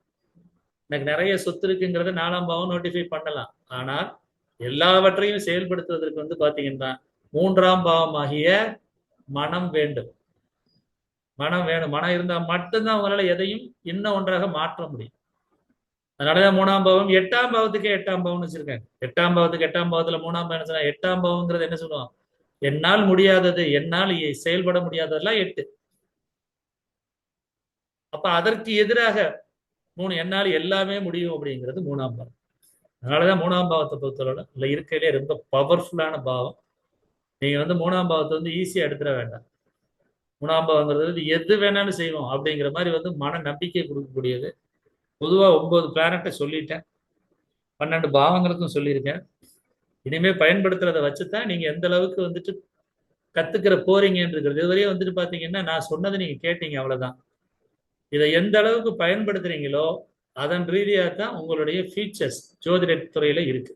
எனக்கு நிறைய சொத்து இருக்குங்கிறத 4ஆம் பாவம் நோட்டிஃபை பண்ணலாம். ஆனால் எல்லாவற்றையும் செயல்படுத்துவதற்கு வந்து பாத்தீங்கன்னா 3ஆம் பாவம் ஆகிய மனம் வேண்டும். மனம் வேணும். மனம் இருந்தா மட்டும்தான் அவங்களால எதையும் இன்னும் ஒன்றாக மாற்ற முடியும். அதனாலதான் 3ஆம் பாவம் 8ஆம் பாவத்துக்கே 8ஆம் பாவம்னு வச்சிருக்காங்க. 8ஆம் பாவத்துக்கு 8ஆம் பாவத்துல 3ஆம் பாவம் சொன்னா 8ஆம் பாவம்ங்கிறது என்ன சொல்லுவோம்? என்னால் முடியாதது, என்னால் செயல்பட முடியாததெல்லாம் 8. அப்ப அதற்கு எதிராக 3 என்னால் எல்லாமே முடியும் அப்படிங்கிறது 3ஆம் பாவம். அதனாலதான் 3ஆம் பாவத்தை பொறுத்தவரை இல்ல இருக்கையிலே ரொம்ப பவர்ஃபுல்லான பாவம். நீங்க வந்து 3ஆம் பாவத்தை வந்து ஈஸியா எடுத்துட வேண்டாம். 3ஆம் பாவங்கிறது எது வேணாலும் செய்வோம் அப்படிங்கிற மாதிரி வந்து மன நம்பிக்கை கொடுக்கக்கூடியது. பொதுவா 9 பிளானட்டை சொல்லிட்டேன். 12 பாவங்களுக்கும் சொல்லியிருக்கேன். இனிமே பயன்படுத்துறத வச்சுதான் நீங்க எந்த அளவுக்கு வந்துட்டு கத்துக்கிற போறீங்கன்றது. இதுவரையும் வந்துட்டு பாத்தீங்கன்னா நான் சொன்னதை நீங்க கேட்டீங்க, அவ்வளவுதான். இதை எந்த அளவுக்கு பயன்படுத்துறீங்களோ அதன் ரீதியாக தான் உங்களுடைய ஃபீச்சர்ஸ் ஜோதிட துறையில இருக்கு.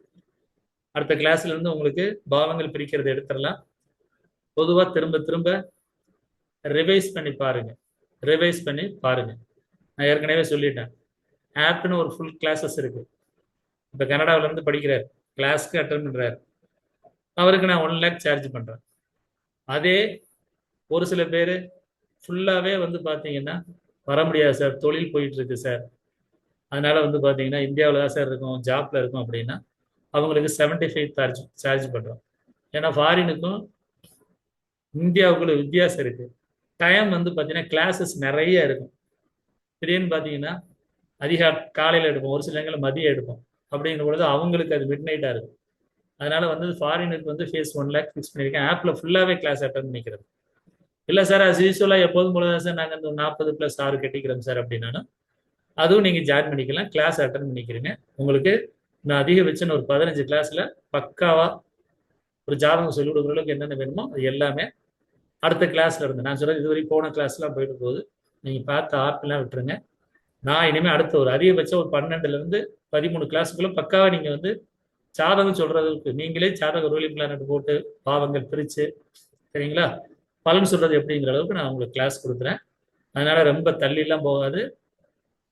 அடுத்த கிளாஸ்ல இருந்து உங்களுக்கு பாவங்கள் பிரிக்கிறது எடுத்துடலாம். பொதுவா திரும்ப திரும்ப ரிவைஸ் பண்ணி பாருங்க. ரிவைஸ் பண்ணி பாருங்க. நான் ஏற்கனவே சொல்லிட்டேன், ஆப்னு ஒரு ஃபுல் கிளாஸஸ் இருக்கு. இப்போ கனடாவில இருந்து படிக்கிறார், கிளாஸ்க்கு அட்டன் பண்றாரு, அவருக்கு நான் 1 லேக் சார்ஜ் பண்றேன். அதே ஒரு சில பேர் ஃபுல்லாவே வந்து பாத்தீங்கன்னா வர முடியாது சார், தொழில் போயிட்டு இருக்கு சார், அதனால வந்து பாத்தீங்கன்னா இந்தியாவில் தான் சார் இருக்கும், ஜாப்ல இருக்கும் அப்படின்னா அவங்களுக்கு 75 சார்ஜ் பண்றோம். ஏன்னா ஃபாரினுக்கும் இந்தியாவுக்குள்ள வித்தியாசம் இருக்கு. டைம் வந்து பாத்தீங்கன்னா கிளாஸஸ் நிறைய இருக்கும். திடீர்னு பாத்தீங்கன்னா அதிக காலையில எடுப்போம், ஒரு சில நேரங்களில் மதியம் எடுப்போம். அப்படிங்கிற பொழுது அவங்களுக்கு அது மிட் நைட்டா இருக்கும். அதனால வந்து ஃபாரினுக்கு வந்து ஃபேஸ் 1 லேக் ஃபிக்ஸ் பண்ணியிருக்கேன். ஆப்ல ஃபுல்லாவே கிளாஸ் அட்டன் பண்ணிக்கிறது. இல்லை சார் அது யூஸ்வலா எப்போதும் போல சார் நாங்கள் இந்த 40+6 கட்டிக்கிறோம் சார் அப்படின்னா அதுவும் நீங்க ஜாயின் பண்ணிக்கலாம். கிளாஸ் அட்டன் பண்ணிக்கிறீங்க. உங்களுக்கு நான் அதிகபட்சம் ஒரு 15 கிளாஸ்ல பக்காவா ஒரு ஜாதகம் சொல்லி கொடுக்குற அளவுக்கு என்னென்ன வேணுமோ அது எல்லாமே அடுத்த கிளாஸ்ல இருந்து நான் சொல்றது இதுவரை போன கிளாஸ்லாம் போயிட்டு போகுது. நீங்க பார்த்த ஆப்பெல்லாம் விட்டுருங்க. நான் இனிமே அடுத்த ஒரு அதிகபட்சம் ஒரு 12ல இருந்து 13 கிளாஸுக்குள்ள பக்காவா நீங்க வந்து ஜாதகம் சொல்றதுக்கு நீங்களே ஜாதக ரோலிங் பிளானட் போட்டு பாவங்கள் பிரிச்சு, சரிங்களா, பலன் சொல்றது எப்படிங்கிற அளவுக்கு நான் உங்களுக்கு கிளாஸ் கொடுக்குறேன். அதனால ரொம்ப தள்ளிலாம் போகாது.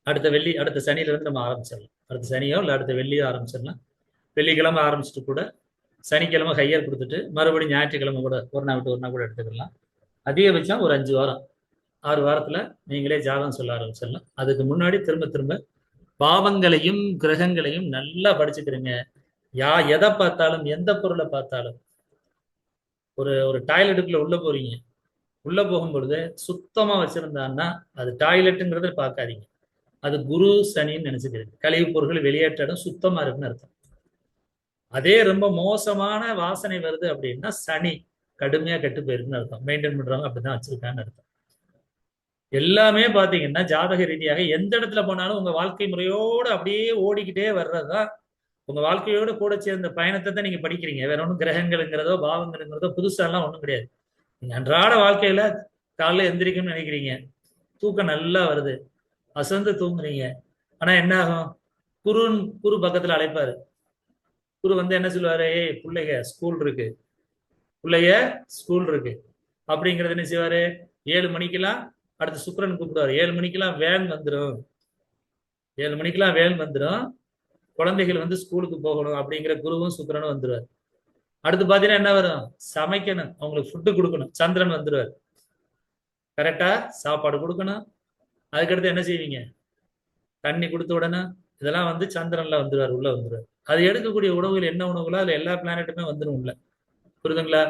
அடுத்த சனியில இருந்து நம்ம ஆரம்பிச்சிடலாம். அடுத்த சனியோ இல்லை அடுத்த வெள்ளியோ ஆரம்பிச்சிடலாம். வெள்ளிக்கிழமை ஆரம்பிச்சுட்டு கூட சனிக்கிழமை ஹையர் கொடுத்துட்டு மறுபடியும் ஞாயிற்றுக்கிழமை கூட ஒரு நாள் விட்டு ஒரு நாள் கூட எடுத்துக்கலாம். அதிகபட்சம் ஒரு 5 வாரம் 6 வாரத்துல நீங்களே ஜாதகம் சொல்ல ஆரம்பிச்சிடலாம். அதுக்கு முன்னாடி திரும்ப திரும்ப பாவங்களையும் கிரகங்களையும் நல்லா படிச்சுக்கிறீங்க. எதை பார்த்தாலும் எந்த பொருளை பார்த்தாலும் ஒரு ஒரு டாய்லெட்டுக்குள்ள உள்ள போறீங்க, உள்ள போகும்பொழுது சுத்தமா வச்சிருந்தான்னா அது டாய்லெட்டுங்கிறத பார்க்காதீங்க, அது குரு சனின்னு நினைச்சுக்கிறீங்க. கழிவுப் பொருட்கள் வெளியேற்ற இடம் சுத்தமா இருக்குன்னு அர்த்தம். அதே ரொம்ப மோசமான வாசனை வருது அப்படின்னா சனி கடுமையா கெட்டு போயிருக்குன்னு அர்த்தம். மெயின்டைன் பண்றவங்க அப்படிதான் வச்சிருக்கான்னு அர்த்தம். எல்லாமே பாத்தீங்கன்னா ஜாதக ரீதியாக எந்த இடத்துல போனாலும் உங்க வாழ்க்கை முறையோடு அப்படியே ஓடிக்கிட்டே வர்றதுதான் உங்க வாழ்க்கையோட கூட சேர்ந்த பயணத்தை தான் நீங்க படிக்கிறீங்க. வேற ஒன்றும் கிரகங்களுங்கிறதோ பாவங்களுங்கிறதோ புதுசா எல்லாம் ஒண்ணும் கிடையாது. நீங்க அன்றாட வாழ்க்கையில காலைல எந்திரிக்கணும்னு நினைக்கிறீங்க, தூக்கம் நல்லா வருது, அசந்து தூங்குறீங்க. ஆனா என்ன ஆகும், குரு பக்கத்துல அழைப்பாரு. குரு வந்து என்ன சொல்லுவாரு, ஏய் பிள்ளைங்க ஸ்கூல் இருக்கு, பிள்ளைய ஸ்கூல் இருக்கு அப்படிங்கறது என்ன செய்வாரு, 7 மணிக்கெல்லாம் அடுத்து சுக்கிரன் கூப்பிடுவாரு, 7 மணிக்கெல்லாம் வேன் வந்துடும், 7 மணிக்கெல்லாம் வேன் வந்துடும், குழந்தைகள் வந்து ஸ்கூலுக்கு போகணும் அப்படிங்கிற குருவும் சுக்கிரனும் வந்துருவார். அடுத்து பாத்தீங்கன்னா என்ன வரும், சமைக்கணும், அவங்களுக்கு ஃபுட்டு கொடுக்கணும், சந்திரன் வந்துருவார். கரெக்டா சாப்பாடு கொடுக்கணும். அதுக்கடுத்து என்ன செய்வீங்க, தண்ணி கொடுத்து விடணும். இதெல்லாம் வந்து சந்திரன்ல வந்துருவார், உள்ள வந்துருவார். அது எடுக்கக்கூடிய உணவுகள் என்ன உணவுகளோ அதுல எல்லா பிளானட்டுமே வந்துடும் உள்ள. புரியுதுங்களா?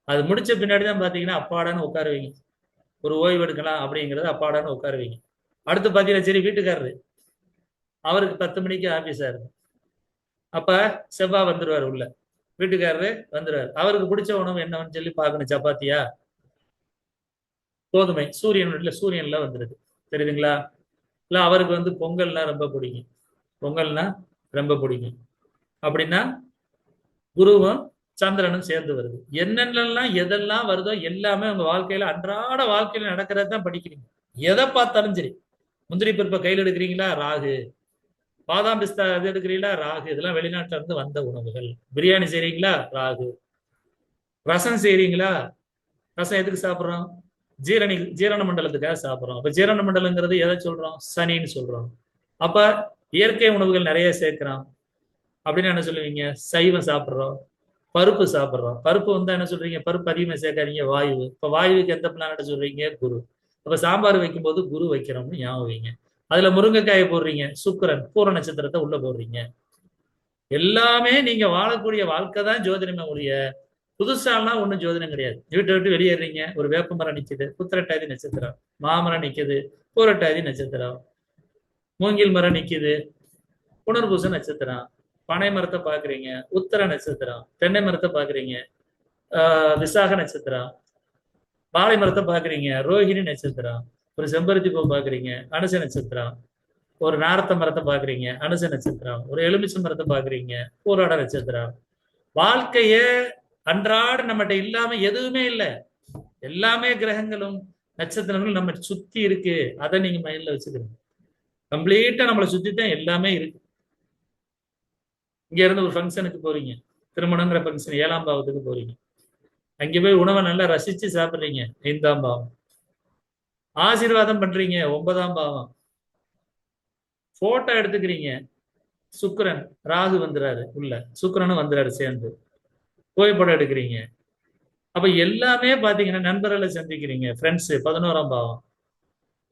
அது முடிச்ச பின்னாடி தான் பாத்தீங்கன்னா அப்பாடான்னு உட்காருவீங்க, ஒரு ஓய்வு எடுக்கலாம் அப்படிங்கிறது அப்பாடான்னு உட்காருவீங்க. அடுத்து பாத்தீங்கன்னா சரி வீட்டுக்காரரு, அவருக்கு 10 மணிக்கு ஆபீஸா இருக்கு, அப்ப செவ்வாய் வந்துருவாரு உள்ள, வீட்டுக்காரரு வந்துருவாரு. அவருக்கு பிடிச்ச உணவு என்னன்னு சொல்லி பார்க்கணும், சப்பாத்தியா கோதுமை, சூரியன்ல வந்துருது, தெரியுதுங்களா? இல்ல அவருக்கு வந்து பொங்கல்னா ரொம்ப பிடிக்கும், பொங்கல்னா ரொம்ப பிடிக்கும் அப்படின்னா குருவும் சந்திரனும் சேர்ந்து வருது. என்னென்னலாம் எதெல்லாம் வருதோ எல்லாமே உங்க வாழ்க்கையில அன்றாட வாழ்க்கையில நடக்கிறத தான் படிக்கிறீங்க. எதை பார்த்தாலும் சரி, முந்திரி பருப்பை கையில் எடுக்கிறீங்களா, ராகு. பாதாம் பிஸ்தா இது எடுக்கிறீங்களா, ராகு. இதெல்லாம் வெளிநாட்டுல இருந்து வந்த உணவுகள். பிரியாணி செய்றீங்களா, ராகு. ரசம் செய்றீங்களா, ரசம் எதுக்கு சாப்பிட்றோம், ஜீரண மண்டலத்துக்காக சாப்பிட்றோம். அப்ப ஜீரண மண்டலங்கிறது எதை சொல்றோம், சனின்னு சொல்றோம். அப்ப இயற்கை உணவுகள் நிறைய சேர்க்கிறோம் அப்படின்னு என்ன சொல்லுவீங்க, சைவம் சாப்பிட்றோம், பருப்பு சாப்பிட்றோம். பருப்பு வந்து என்ன சொல்றீங்க, பருப்பு அதிகமாக சேர்க்காதீங்க, வாயு. இப்ப வாயுவுக்கு எந்த பிளானட் சொல்றீங்க, குரு. அப்ப சாம்பார் வைக்கும் போது குரு வைக்கிறோம்னு ஞாபகம் வைங்க. அதுல முருங்கைக்காயை போடுறீங்க, சுக்கிரன் பூர நட்சத்திரத்தை உள்ள போடுறீங்க. எல்லாமே நீங்க வாழக்கூடிய வாழ்க்கை தான் ஜோதிடமே ஒழிய புதுசாலாம் ஒண்ணும் ஜோதிடம் கிடையாது. வீட்டை விட்டு வெளியேறீங்க, ஒரு வேப்ப மரம் நிக்குது, புத்திரட்டாதி நட்சத்திரம். மாமரம் நிக்குது, பூரட்டாதி நட்சத்திரம். மூங்கில் மரம் நிக்குது, புனர்பூச நட்சத்திரம். பனை மரத்தை பாக்குறீங்க, உத்தர நட்சத்திரம். தென்னை மரத்தை பாக்குறீங்க, விசாக நட்சத்திரம். வாழை மரத்தை பாக்குறீங்க, ரோஹிணி நட்சத்திரம். ஒரு செம்பருத்தி பூ பாக்குறீங்க, அனுச நட்சத்திரம். ஒரு நாரத்த மரத்தை பாக்குறீங்க, அனுச நட்சத்திரம். ஒரு எலுமிச்சை மரத்தை பாக்குறீங்க, பூராட நட்சத்திரம். வாழ்க்கைய அன்றாட நம்மகிட்ட இல்லாம எதுவுமே இல்லை. எல்லாமே கிரகங்களும் நட்சத்திரங்களும் நம்ம சுத்தி இருக்கு. அதை நீங்க மைண்ட்ல வச்சுக்கணும். கம்ப்ளீட்டா நம்மளை சுத்தி தான் எல்லாமே இருக்கு. இங்க இருந்து ஒரு ஃபங்க்ஷனுக்கு போறீங்க, திருமணங்கிற ஃபங்க்ஷன் 7ஆம் பாவத்துக்கு போறீங்க. அங்க போய் உணவை நல்லா ரசிச்சு சாப்பிடுறீங்க, 5ஆம் பாவம். ஆசீர்வாதம் பண்றீங்க, 9ஆம் பாவம். போட்டோ எடுத்துக்கிறீங்க, சுக்கிரன், ராகு வந்துறாரு உள்ள, சுக்கிரனும் வந்துறாரு சேர்ந்து. புகைப்படம் எடுக்கிறீங்க. அப்ப எல்லாமே பாத்தீங்கன்னா நண்பர்களை சந்திக்கிறீங்க, ஃப்ரெண்ட்ஸ், 11ஆம் பாவம்.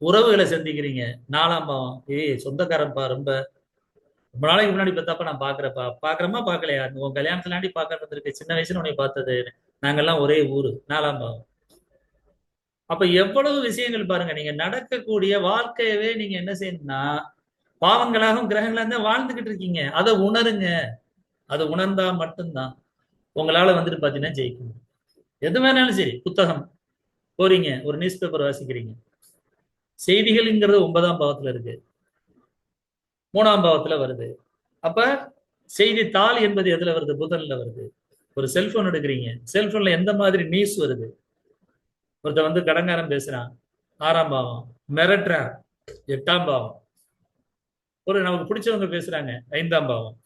உறவுகளை சந்திக்கிறீங்க, 4ஆம் பாவம். சொந்தக்காரன்ப்பா, ரொம்ப ரொம்ப நாளைக்கு முன்னாடி பார்த்தப்ப நான் பாக்குறப்பா, பாக்குறமா பாக்கலையா, உன் கல்யாணத்துலாண்டி பாக்க வந்திருக்கு, சின்ன வயசுல உன்னை பார்த்தது, நாங்கெல்லாம் ஒரே ஊரு, 4ஆம் பாவம். அப்ப எவ்வளவு விஷயங்கள் பாருங்க. நீங்க நடக்கக்கூடிய வாழ்க்கையவே நீங்க என்ன செய்யணும்னா, பாவங்களாகவும் கிரகங்களாக தான் வாழ்ந்துகிட்டு இருக்கீங்க. அதை உணருங்க. அதை உணர்ந்தா மட்டும்தான் உங்களால வந்துட்டு பாத்தீங்கன்னா ஜெயிக்கணும். எது வேணாலும் சரி, புத்தகம் போறீங்க, ஒரு நியூஸ் பேப்பர் வாசிக்கிறீங்க, செய்திகள்ங்கிறது 9ஆம் பாவத்துல இருக்கு, 3ஆம் பாவத்துல வருது. அப்ப செய்தித்தாள் என்பது எதுல வருது? புதன்ல வருது. ஒரு செல்போன் எடுக்கிறீங்க, செல்போன்ல எந்த மாதிரி நியூஸ் வருது? ஒருத்த வந்து கடங்காரன் பேசுறான், 6ஆம் பாவம். மிரட்டுறான், 8ஆம் பாவம். ஒரு நமக்கு பிடிச்சவங்க பேசுறாங்க, 5ஆம் பாவம்.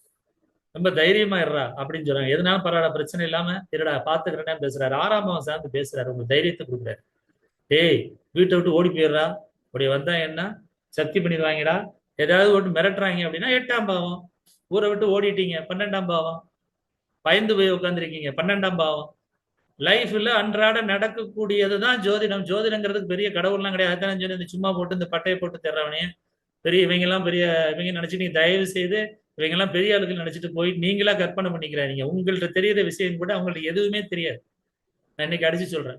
ரொம்ப தைரியமா இருறா அப்படின்னு சொல்றாங்க, எதனாலும் பரவாயில்ல, பிரச்சனை இல்லாம இருடா, பாத்துக்கிறேன்னு பேசுறாரு, 6ஆம் பாவம் சார்ந்து பேசுறாரு, உங்களுக்கு தைரியத்தை கொடுக்குறாரு. டேய், வீட்டை விட்டு ஓடி போயிடுறா, அப்படி வந்தா என்ன, சக்தி பண்ணிடுவாங்கடா, ஏதாவது ஓட்டு மிரட்டுறாங்க அப்படின்னா 8ஆம் பாவம். ஊரை விட்டு ஓடிட்டீங்க, 12ஆம் பாவம். பயந்து போய் உட்காந்துருக்கீங்க, 12ஆம் பாவம். லைஃப்ல அன்றாட நடக்கக்கூடியதுதான் ஜோதிடம். ஜோதிடங்கிறதுக்கு பெரிய கடவுள்லாம் கிடையாது. இந்த சும்மா போட்டு இந்த பட்டையை போட்டு தர்றவனே பெரிய இவங்க எல்லாம் பெரிய இவங்க நினைச்சிட்டு நீங்க தயவு செய்து இவங்க எல்லாம் பெரிய ஆளுகள் நினைச்சிட்டு போய் நீங்களா கற்பனை பண்ணிக்கிறாங்க. உங்கள்ட்ட தெரியுற விஷயம் கூட அவங்களுக்கு எதுவுமே தெரியாது. நான் இன்னைக்கு அடிச்சு சொல்றேன்,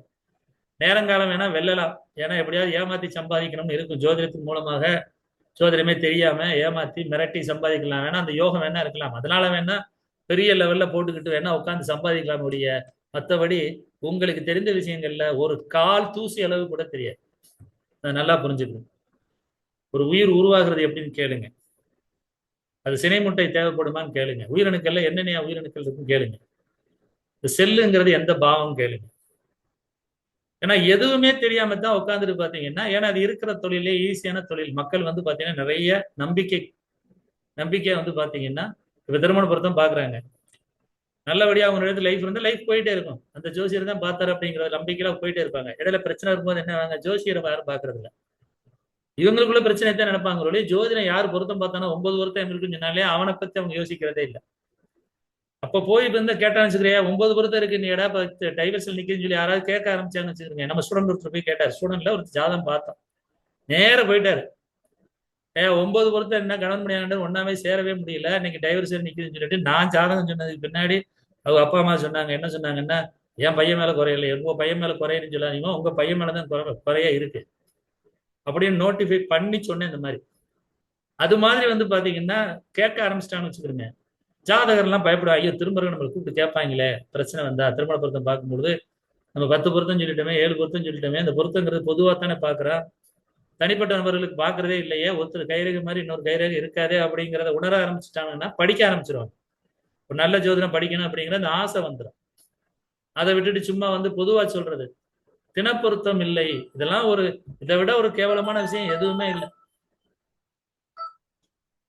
நேரங்காலம் வேணா வெல்லலாம், ஏன்னா எப்படியாவது ஏமாத்தி சம்பாதிக்கணும்னு இருக்கும். ஜோதிடத்தின் மூலமாக ஜோதிடமே தெரியாம ஏமாத்தி மிரட்டி சம்பாதிக்கலாம், வேணா அந்த யோகம் வேணா இருக்கலாம், அதனால வேணா பெரிய லெவல்ல போட்டுக்கிட்டு வேணா உட்காந்து சம்பாதிக்கலாம் முடிய. மற்றபடி உங்களுக்கு தெரிந்த விஷயங்கள்ல ஒரு கால் தூசி அளவு கூட தெரியாது. நல்லா புரிஞ்சுக்கணும். ஒரு உயிர் உருவாகிறது எப்படின்னு கேளுங்க, அது சினை முட்டை தேவைப்படுமான்னு கேளுங்க, உயிரணுக்கள்ல என்னென்ன உயிரணுக்கள் இருக்குன்னு கேளுங்க, இந்த செல்லுங்கிறது எந்த பாவம் கேளுங்க. ஏன்னா எதுவுமே தெரியாம தான் உட்காந்துட்டு பாத்தீங்கன்னா, ஏன்னா அது இருக்கிற தொழிலே ஈஸியான தொழில். மக்கள் வந்து பாத்தீங்கன்னா நிறைய நம்பிக்கை வந்து பாத்தீங்கன்னா இப்ப திருமண பொருத்தம் பாக்குறாங்க, நல்லபடியா அவங்க இடத்துல லைஃப் இருந்தா லைஃப் போயிட்டே இருக்கும். அந்த ஜோசியர் தான் பார்த்தாரு அப்படிங்கிற நம்பிக்கையில போயிட்டே இருப்பாங்க. இடையில பிரச்சனை இருக்கும்போது என்ன வாங்க, ஜோசியரை யாரும் பாக்குறது இல்லை. இவங்களுக்குள்ள பிரச்சனை தான் நினைப்பாங்க. ஜோதிடம் யார் பொருத்தம் பார்த்தானோ 9 பொருத்தம் எங்களுக்குன்னு சொன்னாலே அவனை பத்தி அவங்க யோசிக்கிறதே இல்லை. அப்ப போய் வந்து கேட்டான்னு வச்சுக்கிறியா, 9 பொருத்தம் இருக்கு, நீ இடம் டைவர்ஸில் நிக்குன்னு சொல்லி யாராவது கேட்க ஆரம்பிச்சான்னு வச்சுக்கிறீங்க. நம்ம ஸ்டூடெண்ட் ஒருத்தர் போய் கேட்டார், ஸ்டூடெண்ட்ல ஒரு ஜாதகம் பார்த்தோம், நேர போயிட்டாரு. 9 பொருத்தம் என்ன கணவன் முடியாது, ஒன்னாவே சேரவே முடியல, இன்னைக்கு டைவர்ஸ் நிக்குதுன்னு சொல்லிட்டு நான் ஜாதகம் சொன்னதுக்கு பின்னாடி அவங்க அப்பா அம்மா சொன்னாங்க, என்ன சொன்னாங்கன்னா, என் பையன் மேல குறையில, உங்க பையன் மேல குறையுன்னு சொல்லாதீங்க, உங்க பையன் மேலதான் குறைய இருக்கு அப்படின்னு நோட்டிஃபை பண்ணி சொன்னேன். இந்த மாதிரி அது மாதிரி வந்து பாத்தீங்கன்னா கேட்க ஆரம்பிச்சிட்டான்னு வச்சுக்கிறேங்க. ஜாதகர்லாம் பயப்படும், ஐயோ திரும்ப நம்மளை கூப்பிட்டு கேட்பாங்களே பிரச்சனை வந்தா. திருமண பொருத்தம் பார்க்கும்போது நம்ம 10 பொருத்தம் சொல்லிட்டோமே, 7 பொருத்தம் சொல்லிட்டோமே, இந்த பொருத்தங்கிறது பொதுவாக தானே பாக்குறா, தனிப்பட்ட நபர்களுக்கு பாக்குறதே இல்லையே, ஒருத்தர் கைரேகை மாதிரி இன்னொரு கைரேகை இருக்காதே அப்படிங்கிறத உணர ஆரம்பிச்சுட்டாங்கன்னா படிக்க ஆரம்பிச்சிருவாங்க. ஒரு நல்ல ஜோதிடம் படிக்கணும் அப்படிங்கிற அந்த ஆசை வந்துடும். அதை விட்டுட்டு சும்மா வந்து பொதுவா சொல்றது தினப்பொருத்தம் இல்லை, இதெல்லாம் ஒரு இதை விட ஒரு கேவலமான விஷயம் எதுவுமே இல்லை.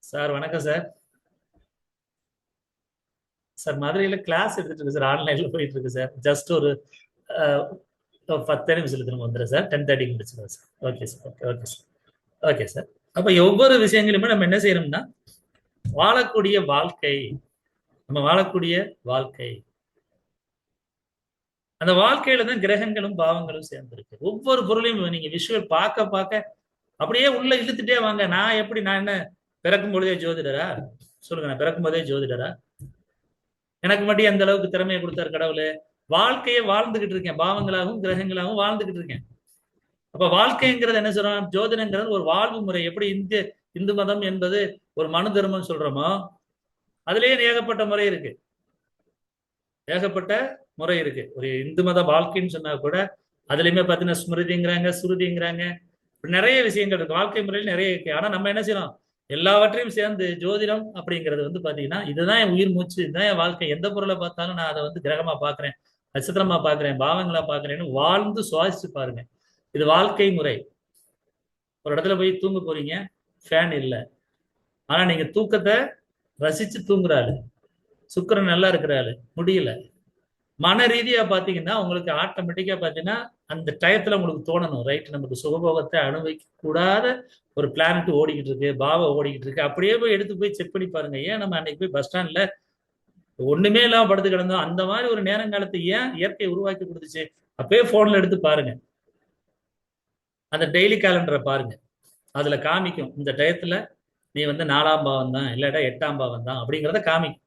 சார் வணக்கம் சார். சார் மதுரையில கிளாஸ் எடுத்துட்டு இருக்கு சார், ஆன்லைன்ல போயிட்டு இருக்கு சார். ஜஸ்ட் ஒரு 10 நிமிஷத்துல திரும்ப வந்துடுறேன் சார், 10:30 முடிச்சுடுறேன் sir. Okay sir, okay okay sir, okay sir. அப்ப ஒவ்வொரு விஷயங்களுமே நம்ம என்ன செய்யணும்னா, வாழக்கூடிய வாழ்க்கை, நம்ம வாழக்கூடிய வாழ்க்கை, அந்த வாழ்க்கையில தான் கிரகங்களும் பாவங்களும் சேர்ந்திருக்கு. ஒவ்வொரு பொருளையும் நீங்க விஷுவல் பார்க்க பார்க்க அப்படியே உள்ள இழுத்துட்டே வாங்க. நான் எப்படி, நான் என்ன பிறக்கும் பொழுதே ஜோதிடரா? சொல்லுங்க, நான் பிறக்கும் போதே ஜோதிடரா? எனக்கு மட்டும் எந்த அளவுக்கு திறமையை கொடுத்தாரு கடவுளு? வாழ்க்கையை வாழ்ந்துகிட்டு இருக்கேன், பாவங்களாகவும் கிரகங்களாகவும் வாழ்ந்துகிட்டு இருக்கேன். அப்ப வாழ்க்கைங்கிறது என்ன சொல்றோம், ஜோதிடங்கிறது ஒரு வாழ்வு முறை. எப்படி இந்து மதம் என்பது ஒரு மனு தர்மம் சொல்றோமோ, அதுலயே ஏகப்பட்ட முறை இருக்கு, ஏகப்பட்ட முறை இருக்கு. ஒரு இந்து மத வாழ்க்கைன்னு சொன்னா கூட அதுலயுமே பாத்தீங்கன்னா ஸ்மிருதிங்கிறாங்க, சுருதிங்கிறாங்க, நிறைய விஷயங்கள் இருக்கு. வாழ்க்கை முறையில் நிறைய இருக்கு. ஆனா நம்ம என்ன செய்யறோம், எல்லாவற்றையும் சேர்ந்து ஜோதிடம் அப்படிங்கிறது வந்து பாத்தீங்கன்னா இதுதான் என் உயிர் மூச்சு, இதுதான் என் வாழ்க்கை. எந்த பொருளை பார்த்தாலும் நான் அதை வந்து கிரகமா பாக்குறேன், நட்சத்திரமா பாக்குறேன், பாவங்களா பாக்குறேன்னு வாழ்ந்து சுவாசிச்சு பாருங்க. இது வாழ்க்கை முறை. ஒரு இடத்துல போய் தூங்க போறீங்க, ஃபேன் இல்லை, ஆனா நீங்க தூக்கத்தை ரசிச்சு தூங்குறாரு, சுக்கிரன் நல்லா இருக்கிறாரு, முடியல. மன ரீதியா பாத்தீங்கன்னா உங்களுக்கு ஆட்டோமேட்டிக்கா பாத்தீங்கன்னா அந்த டயத்துல உங்களுக்கு தோணணும், ரைட் நமக்கு சுகபோகத்தை அனுபவிக்க கூடாத ஒரு பிளானட் ஓடிக்கிட்டு இருக்கு, பாவம் ஓடிக்கிட்டு இருக்கு. அப்படியே போய் எடுத்து போய் செக் பண்ணி பாருங்க. ஏன் நம்ம அன்னைக்கு போய் பஸ் ஸ்டாண்ட்ல ஒண்ணுமே இல்லாம படுத்து கிடந்தோம்? அந்த மாதிரி ஒரு நேரங்காலத்தை ஏன் இயற்கை உருவாக்கி கொடுத்துச்சு? அப்பயே போன்ல எடுத்து பாருங்க, அந்த டெய்லி கேலண்டரை பாருங்க, அதுல காமிக்கும் இந்த டயத்துல நீ வந்து 4ஆம் பாவம் தான், இல்லாட்டா 8ஆம் பாவம் தான் அப்படிங்கிறத காமிக்கும்.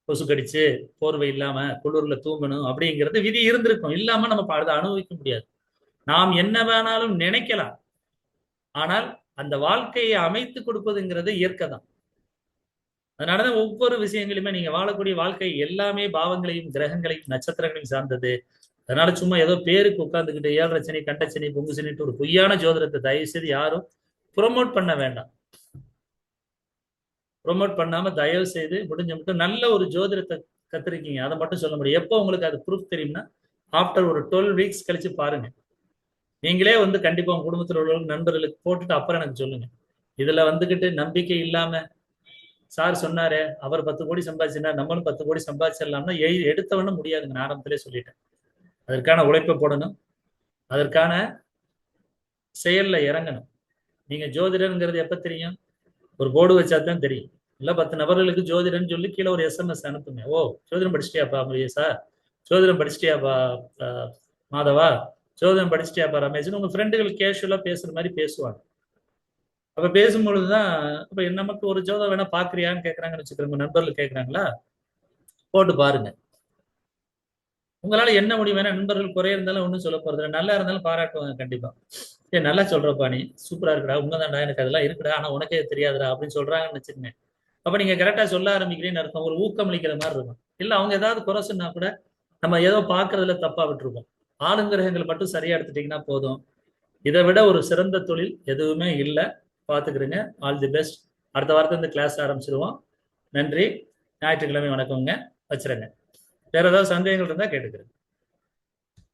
கொசு கடிச்சு போர்வை இல்லாம குளிர்ல தூங்கணும் அப்படிங்கிறது விதி இருந்திருக்கும், இல்லாம நம்ம அதை அனுபவிக்க முடியாது. நாம் என்ன வேணாலும் நினைக்கலாம், ஆனால் அந்த வாழ்க்கையை அமைத்து கொடுப்பதுங்கிறது இயற்கை தான். அதனாலதான் ஒவ்வொரு விஷயங்களுமே நீங்க வாழக்கூடிய வாழ்க்கை எல்லாமே பாவங்களையும் கிரகங்களையும் நட்சத்திரங்களையும் சார்ந்தது. அதனால சும்மா ஏதோ பேருக்கு உட்கார்ந்துக்கிட்டு 7.5 சனி, கண்டச்சனி, பொங்கு சனிட்டு ஒரு பொய்யான ஜோதிடத்தை தயவு செய்து யாரும் ப்ரொமோட் பண்ண வேண்டாம். ப்ரொமோட் பண்ணாம தயவு செய்து முடிஞ்ச மட்டும் நல்ல ஒரு ஜோதிடத்தை கத்திருக்கீங்க அதை மட்டும் சொல்ல முடியும். எப்போ உங்களுக்கு அது ப்ரூஃப் தெரியும்னா ஆஃப்டர் ஒரு 12 வீக்ஸ் கழிச்சு பாருங்க. நீங்களே வந்து கண்டிப்பா உங்க குடும்பத்தில் உள்ளவங்க நண்பர்களுக்கு போட்டுட்டு அப்புறம் எனக்கு சொல்லுங்க. இதுல வந்துகிட்டு நம்பிக்கை இல்லாம சார் சொன்னாரு அவர் 10 கோடி சம்பாதிச்சிருந்தார் நம்மளும் 10 கோடி சம்பாதிச்சிடலாம்னா எடுத்தவன முடியாதுங்க. நான் ஆரம்பத்திலே சொல்லிட்டேன். அதற்கான உழைப்பை போடணும், அதற்கான செயல்ல இறங்கணும். நீங்க ஜோதிடர்ங்கிறது எப்ப தெரியும்? ஒரு போர்டு வச்சா தான் தெரியும். இல்ல 10 நபர்களுக்கு ஜோதிடர்னு சொல்லி கீழே ஒரு SMS அனுப்புங்க. ஓ ஜோதிடம் படிச்சிட்டியாப்பா முருகேசா, ஜோதிடம் படிச்சிட்டியாப்பா மாதவா, ஜோதிடம் படிச்சிட்டியாப்பா ரமேஷ்னு உங்க ஃப்ரெண்டுகள் கேஷுவலா பேசுற மாதிரி பேசுவாங்க. அப்ப பேசும்பொழுதுதான் அப்ப நமக்கு ஒரு ஜோதம் வேணா பாக்குறியான்னு கேட்கறாங்கன்னு வச்சுக்கிறோம், நண்பர்கள் கேட்கறாங்களா, போட்டு பாருங்க. உங்களால என்ன முடியும்? வேணா நண்பர்கள் குறைய இருந்தாலும் ஒன்றும் சொல்ல போறது இல்லை, நல்லா இருந்தாலும் பாராட்டுவாங்க கண்டிப்பா. ஏ நல்லா சொல்றப்பா, நீ சூப்பரா இருக்குடா, உண்மைதான்டா, எனக்கு அதெல்லாம் இருக்குடா, ஆனா உனக்கே தெரியாதுடா அப்படின்னு சொல்றாங்கன்னு வச்சுக்கோங்க. அப்ப நீங்க கரெக்டா சொல்ல ஆரம்பிக்கிறீன்னு அர்த்தம், ஒரு ஊக்கம் அளிக்கிற மாதிரி இருக்கும். இல்ல அவங்க ஏதாவது குறை சொன்னா கூட நம்ம ஏதோ பாக்குறதுல தப்பா விட்டுருக்கோம். ஆளுங்கிரகங்கள் மட்டும் சரியா எடுத்துட்டீங்கன்னா போதும். இதை விட ஒரு சிறந்த தொழில் எதுவுமே இல்லை. பார்த்துக்கிறேங்க. All the best. அடுத்த வாரத்தை இந்த கிளாஸ் ஆரம்பிச்சிருவோம். நன்றி. ஞாயிற்றுக்கிழமை வணக்கங்க. வச்சுருங்க. வேற ஏதாவது சந்தேகங்கள் இருந்தால் கேட்டுக்கிறேன்.